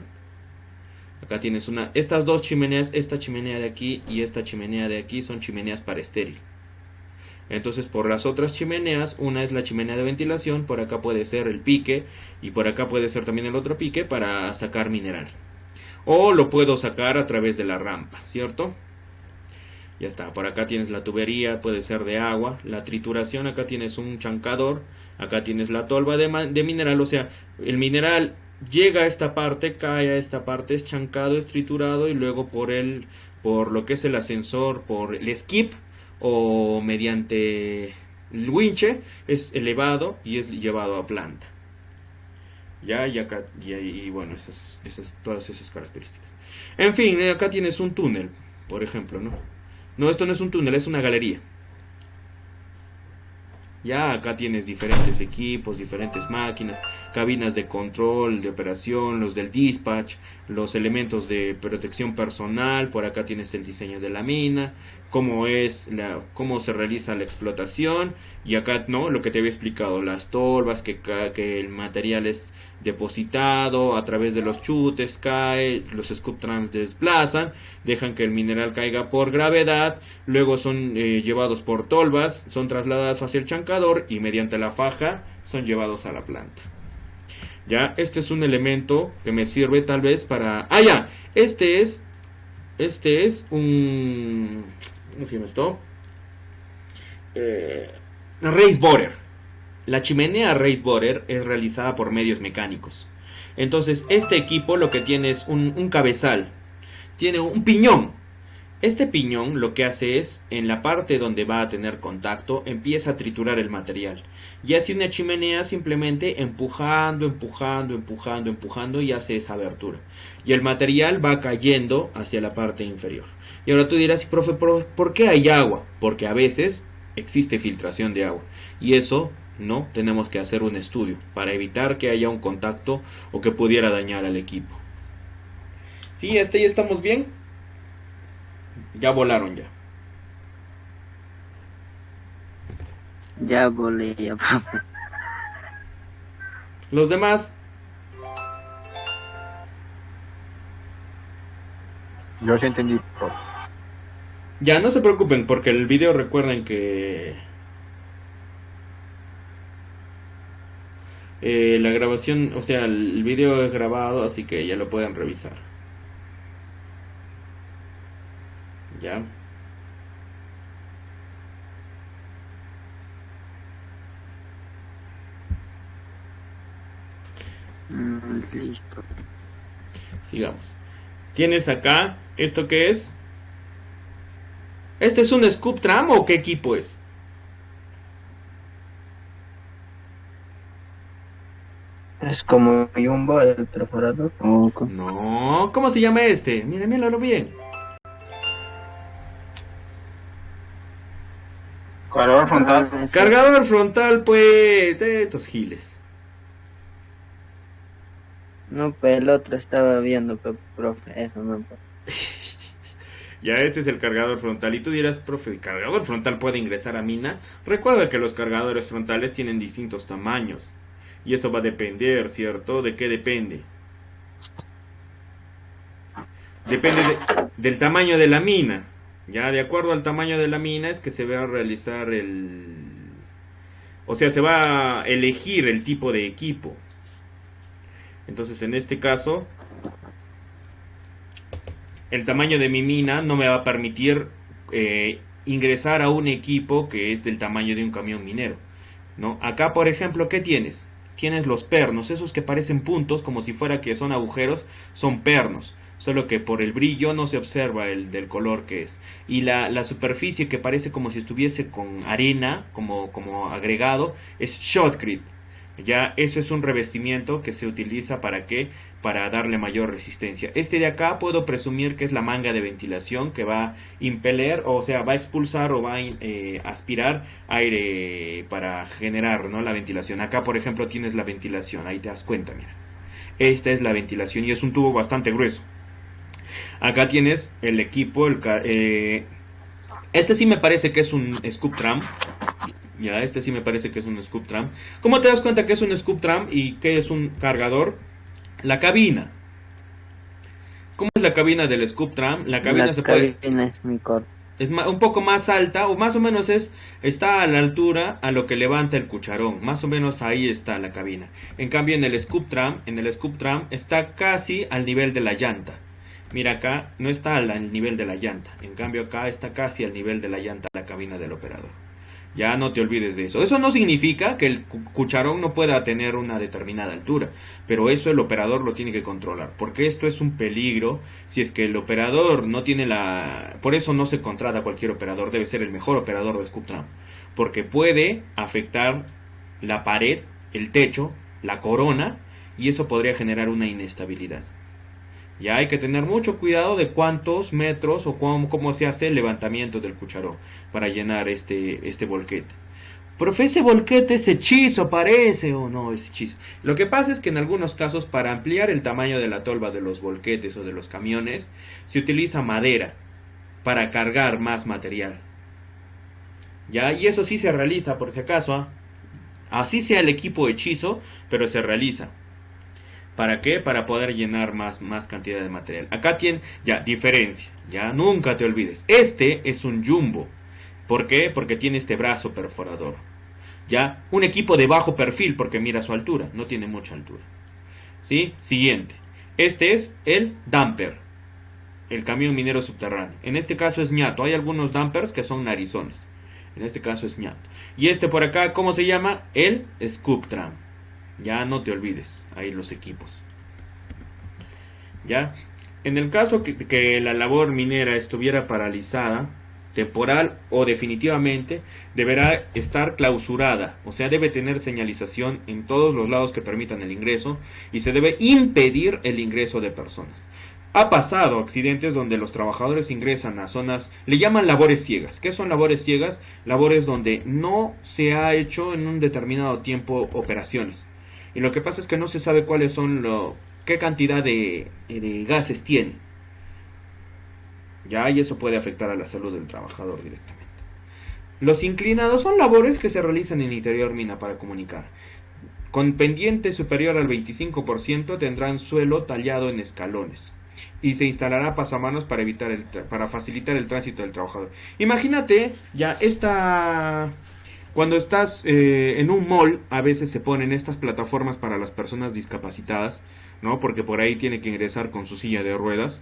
Acá tienes estas dos chimeneas, esta chimenea de aquí y esta chimenea de aquí son chimeneas para estéril. Entonces por las otras chimeneas, una es la chimenea de ventilación, por acá puede ser el pique y por acá puede ser también el otro pique para sacar mineral. O lo puedo sacar a través de la rampa, ¿cierto? Ya está, por acá tienes la tubería, puede ser de agua, la trituración, acá tienes un chancador, acá tienes la tolva de mineral, o sea, el mineral llega a esta parte, cae a esta parte, es chancado, es triturado y luego por lo que es el ascensor, por el skip o mediante el winche es elevado y es llevado a planta. Y bueno, todas esas características. En fin, acá tienes un túnel, por ejemplo, ¿no? No, esto no es un túnel, es una galería. Ya acá tienes diferentes equipos, diferentes máquinas, cabinas de control, de operación, los del dispatch, los elementos de protección personal, por acá tienes el diseño de la mina, cómo se realiza la explotación, y acá no, lo que te había explicado, las tolvas, que el material es depositado, a través de los chutes cae, los scoop trams desplazan, dejan que el mineral caiga por gravedad, luego son llevados por tolvas, son trasladados hacia el chancador y mediante la faja son llevados a la planta. Ya, este es un elemento que me sirve tal vez para... ¡Ah, ya! Este es un... ¿Cómo se llama esto? Race borer. La chimenea race borer es realizada por medios mecánicos. Entonces, este equipo lo que tiene es un cabezal. Tiene un piñón. Este piñón lo que hace es, en la parte donde va a tener contacto, empieza a triturar el material. Y hace una chimenea simplemente empujando, empujando, empujando, empujando y hace esa abertura. Y el material va cayendo hacia la parte inferior. Y ahora tú dirás, profe, ¿por qué hay agua? Porque a veces existe filtración de agua. Y eso... no, tenemos que hacer un estudio para evitar que haya un contacto o que pudiera dañar al equipo. ¿Sí? ¿Ya estamos bien? Ya volaron ya. Ya volé, ya, profe. Los demás. Yo sí entendí, profe. Ya, no se preocupen porque el video recuerden que La grabación, o sea, el video es grabado, así que ya lo pueden revisar. Ya. Listo. Sigamos. Tienes acá, ¿esto qué es? ¿Este es un Scoop Tram o qué equipo es? Es como Jumbo, el perforador. No, ¿cómo se llama este? Mira, míralo bien. Cargador frontal. Cargador frontal, pues, de estos giles. No, pues el otro estaba viendo, profe, eso no. Ya este es el cargador frontal. Y tú dirás, profe, ¿el cargador frontal puede ingresar a mina? Recuerda que los cargadores frontales tienen distintos tamaños. Y eso va a depender, ¿cierto? ¿De qué depende? Depende del tamaño de la mina. Ya, de acuerdo al tamaño de la mina es que se va a realizar el... O sea, se va a elegir el tipo de equipo. Entonces, en este caso, el tamaño de mi mina no me va a permitir ingresar a un equipo que es del tamaño de un camión minero, ¿no? Acá, por ejemplo, ¿qué tienes? Tienes los pernos, esos que parecen puntos, como si fuera que son agujeros, son pernos. Solo que por el brillo no se observa el del color que es. Y la superficie que parece como si estuviese con arena, como agregado, es shotcrete. Ya eso es un revestimiento que se utiliza para qué, para darle mayor resistencia. Este de acá puedo presumir que es la manga de ventilación que va a impeler, o sea, va a expulsar o va a aspirar aire para generar, ¿no?, la ventilación. Acá, por ejemplo, tienes la ventilación, ahí te das cuenta, mira. Esta es la ventilación y es un tubo bastante grueso. Acá tienes el equipo, este sí me parece que es un Scoop Tram. Ya, este sí me parece que es un Scoop Tram. ¿Cómo te das cuenta que es un Scoop Tram y que es un cargador? La cabina. ¿Cómo es la cabina del Scoop Tram? La cabina La se puede... cabina es mi corta. Es un poco más alta, o más o menos está a la altura a lo que levanta el cucharón. Más o menos ahí está la cabina. En cambio en el Scoop Tram está casi al nivel de la llanta. Mira acá, no está al nivel de la llanta. En cambio acá está casi al nivel de la llanta la cabina del operador. Ya no te olvides de eso. Eso no significa que el cucharón no pueda tener una determinada altura, pero eso el operador lo tiene que controlar, porque esto es un peligro si es que el operador no tiene la... Por eso no se contrata cualquier operador, debe ser el mejor operador de Scoop Tram, porque puede afectar la pared, el techo, la corona, y eso podría generar una inestabilidad. Ya hay que tener mucho cuidado de cuántos metros o cómo se hace el levantamiento del cucharón para llenar este volquete. Profe, ese volquete es hechizo, parece o no es hechizo. Lo que pasa es que en algunos casos, para ampliar el tamaño de la tolva de los volquetes o de los camiones, se utiliza madera para cargar más material. Ya, y eso sí se realiza, por si acaso, ¿eh? Así sea el equipo hechizo, pero se realiza. ¿Para qué? Para poder llenar más cantidad de material. Acá tiene, ya, diferencia. Ya, nunca te olvides. Este es un jumbo. ¿Por qué? Porque tiene este brazo perforador. Ya, un equipo de bajo perfil porque mira su altura. No tiene mucha altura. ¿Sí? Siguiente. Este es el dumper. El camión minero subterráneo. En este caso es ñato. Hay algunos dumpers que son narizones. En este caso es ñato. Y este por acá, ¿cómo se llama? El Scoop Tram. Ya no te olvides, ahí los equipos. Ya, en el caso que la labor minera estuviera paralizada, temporal o definitivamente, deberá estar clausurada, o sea, debe tener señalización en todos los lados que permitan el ingreso y se debe impedir el ingreso de personas. Ha pasado accidentes donde los trabajadores ingresan a zonas, le llaman labores ciegas. ¿Qué son labores ciegas? Labores donde no se ha hecho en un determinado tiempo operaciones. Y lo que pasa es que no se sabe cuáles son qué cantidad de gases tiene. Ya, y eso puede afectar a la salud del trabajador directamente. Los inclinados son labores que se realizan en interior mina para comunicar. Con pendiente superior al 25% tendrán suelo tallado en escalones. Y se instalará pasamanos para facilitar el tránsito del trabajador. Imagínate ya Cuando estás en un mall, a veces se ponen estas plataformas para las personas discapacitadas, ¿no? Porque por ahí tiene que ingresar con su silla de ruedas.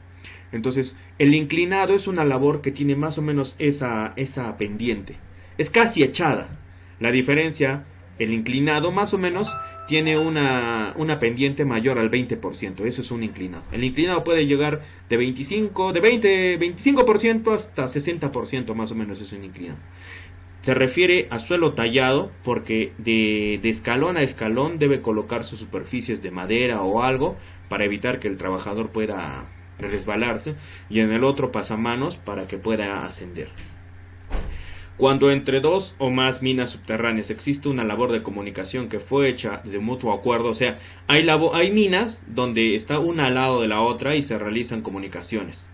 Entonces, el inclinado es una labor que tiene más o menos esa pendiente. Es casi echada. La diferencia, el inclinado más o menos tiene una pendiente mayor al 20%. Eso es un inclinado. El inclinado puede llegar de 25% hasta 60% más o menos es un inclinado. Se refiere a suelo tallado porque de escalón a escalón debe colocar sus superficies de madera o algo para evitar que el trabajador pueda resbalarse, y en el otro pasamanos para que pueda ascender. Cuando entre dos o más minas subterráneas existe una labor de comunicación que fue hecha de mutuo acuerdo, o sea, hay minas donde está una al lado de la otra y se realizan comunicaciones.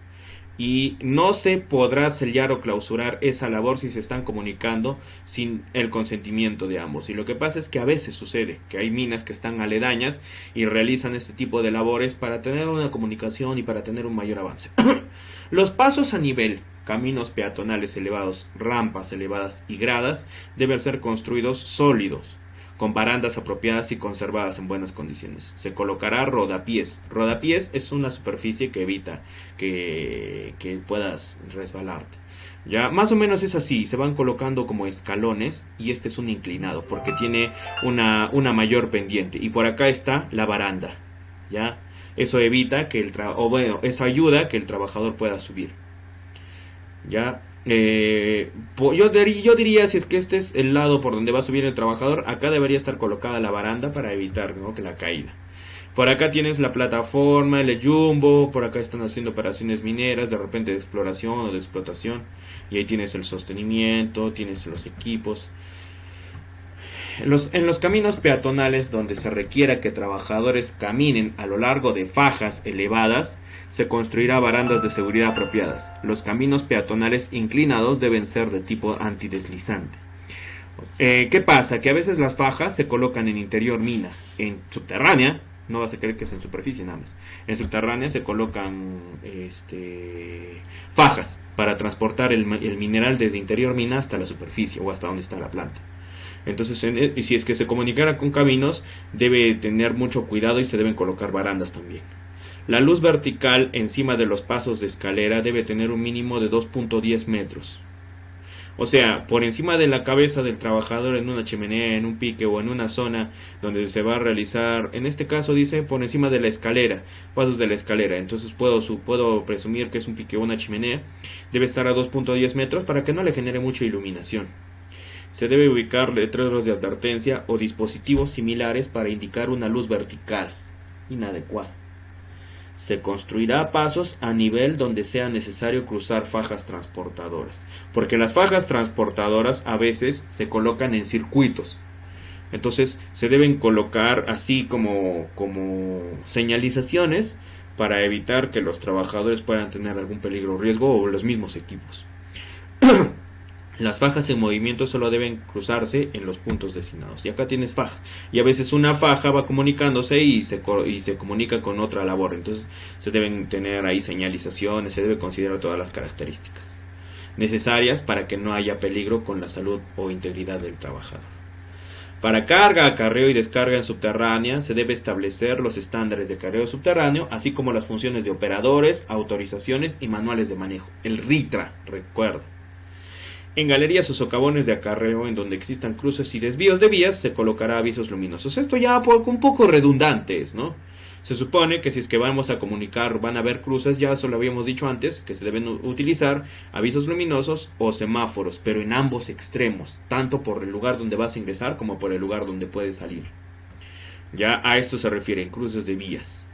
Y no se podrá sellar o clausurar esa labor si se están comunicando sin el consentimiento de ambos. Y lo que pasa es que a veces sucede que hay minas que están aledañas y realizan este tipo de labores para tener una comunicación y para tener un mayor avance. Los pasos a nivel, caminos peatonales elevados, rampas elevadas y gradas deben ser construidos sólidos, con barandas apropiadas y conservadas en buenas condiciones. Se colocará rodapiés. Rodapiés es una superficie que evita que puedas resbalarte. Ya, más o menos es así, se van colocando como escalones y este es un inclinado porque tiene una mayor pendiente. Y por acá está la baranda, ¿ya? Eso evita que eso ayuda a que el trabajador pueda subir. ¿Ya? Yo diría, si es que este es el lado por donde va a subir el trabajador, acá debería estar colocada la baranda para evitar, ¿no?, que la caída. Por acá tienes la plataforma, el jumbo, por acá están haciendo operaciones mineras, de repente de exploración o de explotación, y ahí tienes el sostenimiento, tienes los equipos. En los caminos peatonales donde se requiera que trabajadores caminen a lo largo de fajas elevadas, se construirá barandas de seguridad apropiadas. Los caminos peatonales inclinados deben ser de tipo antideslizante. ¿Qué pasa? Que a veces las fajas se colocan en interior mina, en subterránea, no vas a creer que es en superficie nada más. En subterránea se colocan fajas para transportar el mineral desde interior mina hasta la superficie o hasta donde está la planta. Entonces, y si es que se comunicara con caminos, debe tener mucho cuidado y se deben colocar barandas también. La luz vertical encima de los pasos de escalera debe tener un mínimo de 2.10 metros. O sea, por encima de la cabeza del trabajador en una chimenea, en un pique o en una zona donde se va a realizar, en este caso dice por encima de la escalera, pasos de la escalera. Entonces puedo presumir que es un pique o una chimenea, debe estar a 2.10 metros para que no le genere mucha iluminación. Se debe ubicar letreros de advertencia o dispositivos similares para indicar una luz vertical inadecuada. Se construirá pasos a nivel donde sea necesario cruzar fajas transportadoras, porque las fajas transportadoras a veces se colocan en circuitos. Entonces se deben colocar así como señalizaciones para evitar que los trabajadores puedan tener algún peligro o riesgo, o los mismos equipos. Las fajas en movimiento solo deben cruzarse en los puntos designados. Y acá tienes fajas. Y a veces una faja va comunicándose y se comunica con otra labor. Entonces se deben tener ahí señalizaciones, se debe considerar todas las características necesarias para que no haya peligro con la salud o integridad del trabajador. Para carga, acarreo y descarga en subterránea se debe establecer los estándares de carreo subterráneo, así como las funciones de operadores, autorizaciones y manuales de manejo. El RITRA, recuerda. En galerías o socavones de acarreo en donde existan cruces y desvíos de vías se colocará avisos luminosos. Esto ya un poco redundantes, ¿no? Se supone que si es que vamos a comunicar, van a haber cruces, ya eso lo habíamos dicho antes, que se deben utilizar avisos luminosos o semáforos, pero en ambos extremos, tanto por el lugar donde vas a ingresar como por el lugar donde puedes salir. Ya a esto se refiere en cruces de vías.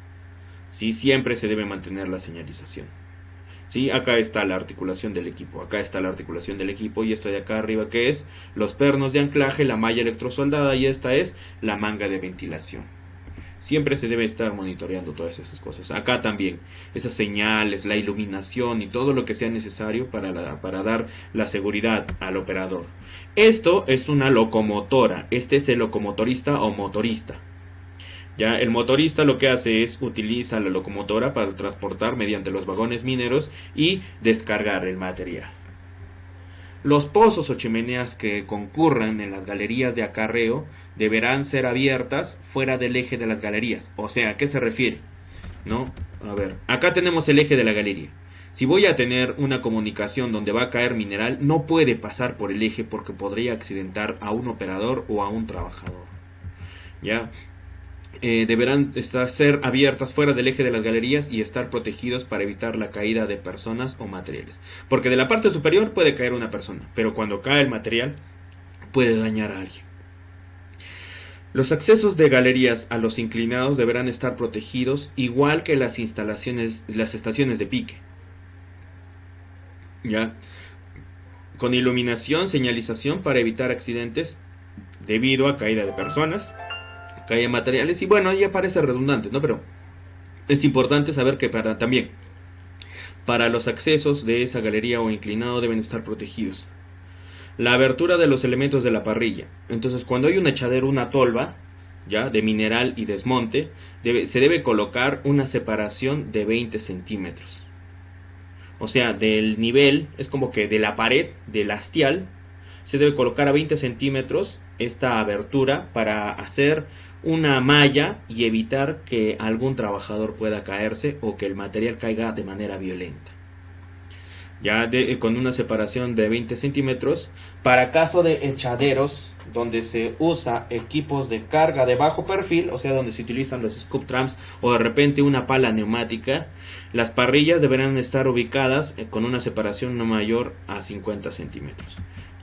Sí, siempre se debe mantener la señalización. ¿Sí? Acá está la articulación del equipo, acá está la articulación del equipo, y esto de acá arriba que es los pernos de anclaje, la malla electrosoldada, y esta es la manga de ventilación. Siempre se debe estar monitoreando todas esas cosas. Acá también, esas señales, la iluminación y todo lo que sea necesario para dar la seguridad al operador. Esto es una locomotora, este es el locomotorista o motorista. Ya el motorista lo que hace es utiliza la locomotora para transportar mediante los vagones mineros y descargar el material. Los pozos o chimeneas que concurran en las galerías de acarreo deberán ser abiertas fuera del eje de las galerías. O sea, ¿a qué se refiere? ¿No? A ver, acá tenemos el eje de la galería. Si voy a tener una comunicación donde va a caer mineral, no puede pasar por el eje porque podría accidentar a un operador o a un trabajador. ¿Ya? Deberán ser abiertas fuera del eje de las galerías y estar protegidos para evitar la caída de personas o materiales. Porque de la parte superior puede caer una persona, pero cuando cae el material puede dañar a alguien. Los accesos de galerías a los inclinados deberán estar protegidos igual que las estaciones de pique. ¿Ya? Con iluminación, señalización para evitar accidentes debido a caída de personas, caída de materiales, y bueno, ya parece redundante, ¿no? Pero es importante saber que también para los accesos de esa galería o inclinado deben estar protegidos. La abertura de los elementos de la parrilla. Entonces, cuando hay un echadero, una tolva, ya, de mineral y desmonte, se debe colocar una separación de 20 centímetros. O sea, del nivel, es como que de la pared, del hastial, se debe colocar a 20 centímetros esta abertura para hacer una malla y evitar que algún trabajador pueda caerse o que el material caiga de manera violenta. Ya con una separación de 20 centímetros para caso de echaderos donde se usa equipos de carga de bajo perfil, o sea, donde se utilizan los scoop trams o de repente una pala neumática, las parrillas deberán estar ubicadas con una separación no mayor a 50 centímetros.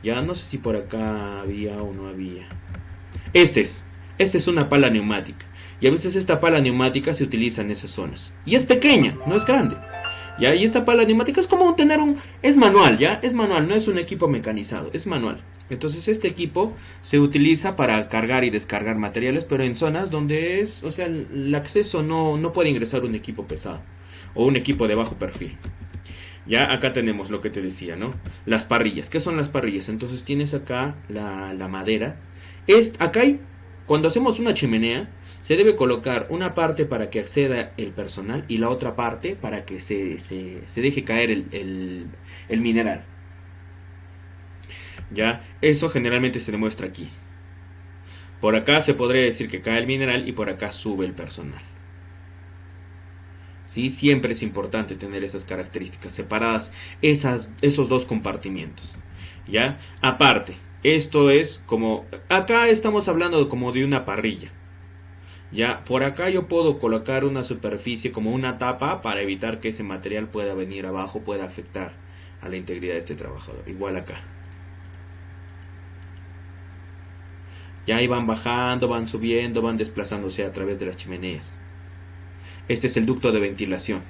Ya no sé si por acá había o no había. Esta es una pala neumática. Y a veces esta pala neumática se utiliza en esas zonas. Y es pequeña, no es grande. ¿Ya? Y esta pala neumática es como tener es manual, ¿ya? Es manual, no es un equipo mecanizado, es manual. Entonces este equipo se utiliza para cargar y descargar materiales, pero en zonas donde o sea, el acceso no puede ingresar un equipo pesado o un equipo de bajo perfil. Ya acá tenemos lo que te decía, ¿no? Las parrillas. ¿Qué son las parrillas? Entonces tienes acá la madera. Acá cuando hacemos una chimenea, se debe colocar una parte para que acceda el personal y la otra parte para que se deje caer el mineral. Ya, eso generalmente se demuestra aquí. Por acá se podría decir que cae el mineral y por acá sube el personal. ¿Sí? Siempre es importante tener esas características separadas, esos dos compartimientos. ¿Ya? Aparte, esto es como, acá estamos hablando como de una parrilla. Ya, por acá yo puedo colocar una superficie como una tapa para evitar que ese material pueda venir abajo, pueda afectar a la integridad de este trabajador. Igual acá. Ya ahí van bajando, van subiendo, van desplazándose a través de las chimeneas. Este es el ducto de ventilación.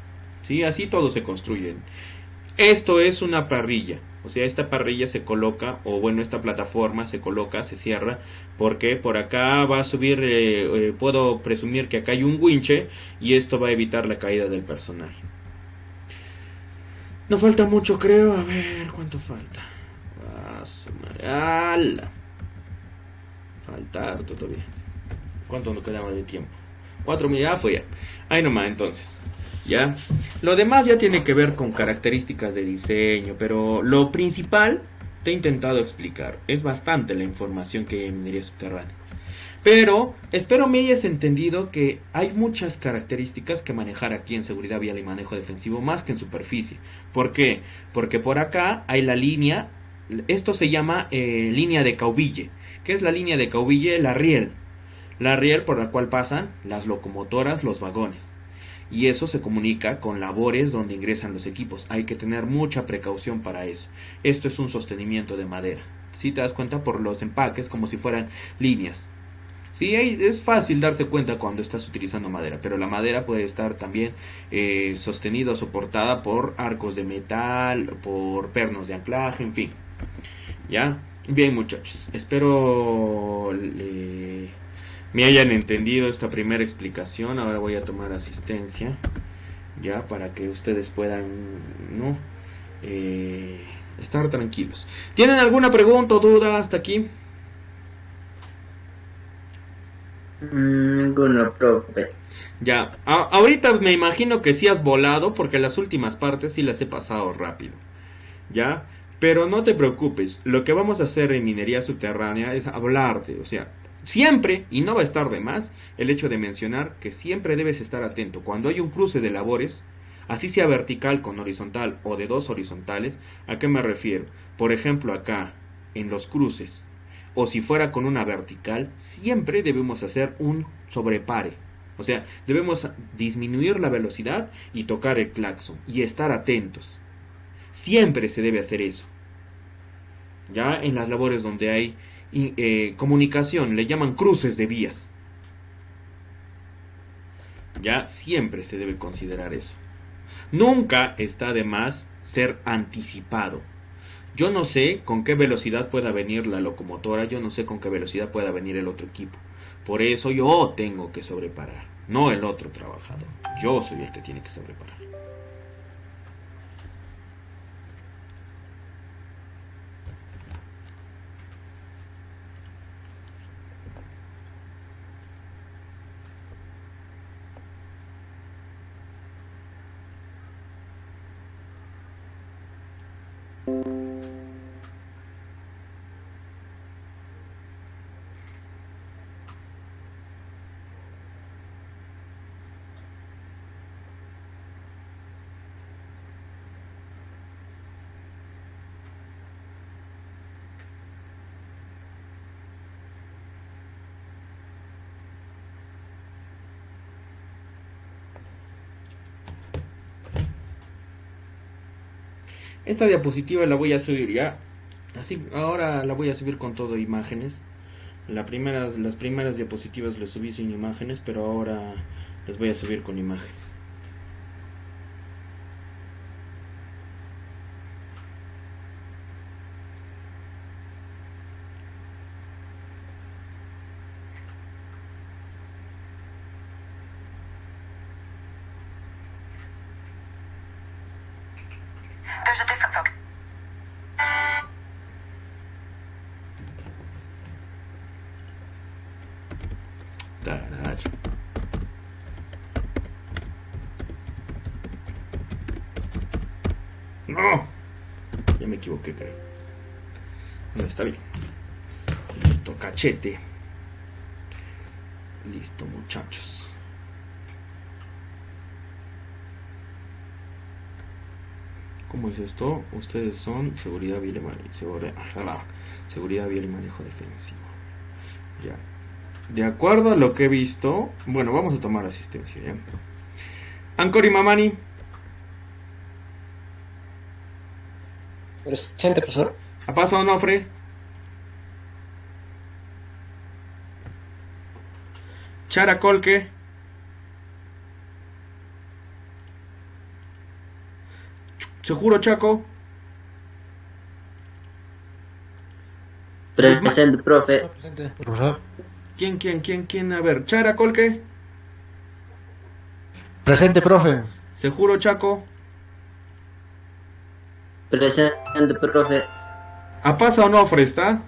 ¿Sí? Así todo se construye. Esto es una parrilla. O sea, esta parrilla se coloca, o bueno, esta plataforma se coloca, se cierra, porque por acá va a subir, puedo presumir que acá hay un winche y esto va a evitar la caída del personal. No falta mucho, creo. A ver, ¿cuánto falta? ¡Hala! Falta harto todavía. ¿Cuánto nos quedaba de tiempo? 4 minutos, ya fue ya. Ahí nomás entonces. ¿Ya? Lo demás ya tiene que ver con características de diseño, pero lo principal te he intentado explicar. Es bastante la información que hay en minería subterránea. Pero espero me hayas entendido que hay muchas características que manejar aquí en seguridad vial y manejo defensivo más que en superficie. ¿Por qué? Porque por acá hay la línea, esto se llama línea de Cauville. ¿Qué es la línea de Cauville? La riel. La riel por la cual pasan las locomotoras, los vagones. Y eso se comunica con labores donde ingresan los equipos. Hay que tener mucha precaución para eso. Esto es un sostenimiento de madera. Si te das cuenta por los empaques como si fueran líneas. Sí, es fácil darse cuenta cuando estás utilizando madera, pero la madera puede estar también sostenida o soportada por arcos de metal, por pernos de anclaje, en fin. ¿Ya? Bien, muchachos. Espero me hayan entendido esta primera explicación. Ahora voy a tomar asistencia, ya, para que ustedes puedan, ¿no? Estar tranquilos. ¿Tienen alguna pregunta o duda hasta aquí? Ninguno, profe. Ya, ahorita me imagino que sí has volado porque las últimas partes sí las he pasado rápido. ¿Ya? Pero no te preocupes, lo que vamos a hacer en minería subterránea es hablarte, o sea, siempre, y no va a estar de más, el hecho de mencionar que siempre debes estar atento. Cuando hay un cruce de labores, así sea vertical con horizontal o de dos horizontales, ¿a qué me refiero? Por ejemplo, acá, en los cruces, o si fuera con una vertical, siempre debemos hacer un sobrepare. O sea, debemos disminuir la velocidad y tocar el claxon y estar atentos. Siempre se debe hacer eso. Ya en las labores donde hay comunicación, le llaman cruces de vías. Ya siempre se debe considerar eso. Nunca está de más ser anticipado. Yo no sé con qué velocidad pueda venir la locomotora, yo no sé con qué velocidad pueda venir el otro equipo. Por eso yo tengo que sobreparar, no el otro trabajador. Yo soy el que tiene que sobreparar. Esta diapositiva la voy a subir ya. Así, ahora la voy a subir con todo imágenes. Las primeras diapositivas las subí sin imágenes, pero ahora las voy a subir con imágenes. Carajo. No, ya me equivoqué, creo. No, está bien. Listo, cachete. Listo, muchachos. ¿Cómo es esto? Ustedes son seguridad vial seguridad vial y manejo defensivo. Ya. De acuerdo a lo que he visto, bueno, vamos a tomar asistencia, ¿ya? Ancor y Mamani. Presente, profesor. ¿A paso Onofre? Chara Colque. Seguro Chaco. Presente, profe. Presente, profesor. ¿Quién? A ver, Chara Colque. Presente, profe. Seguro Chaco. Presente, profe. ¿A pasa Onofre está?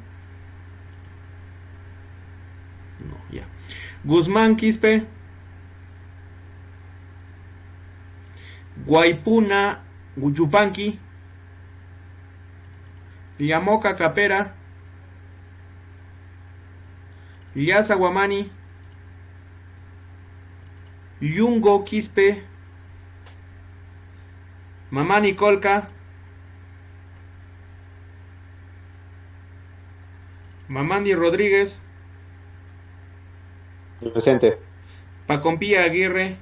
No, ya. Guzmán Quispe. Guaipuna Guyupanqui. Yamoca Capera. Llasa Guamani. Yungo Quispe. Mamani Colca. Mamandi Rodríguez. Presente. Pacompía Aguirre.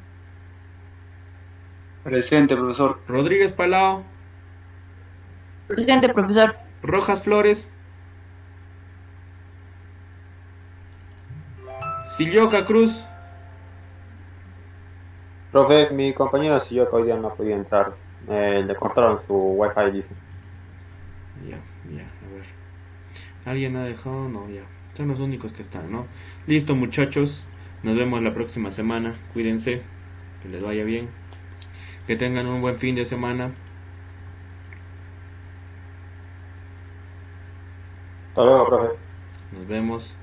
Presente, profesor. Rodríguez Palao. Presente, profesor. Rojas Flores. Silloca Cruz. Profe, mi compañero si yo que hoy día no podía entrar. Le cortaron su wifi, dice. Ya, a ver. ¿Alguien ha dejado? No, ya. Son los únicos que están, ¿no? Listo, muchachos. Nos vemos la próxima semana. Cuídense. Que les vaya bien. Que tengan un buen fin de semana. Hasta luego, profe. Nos vemos.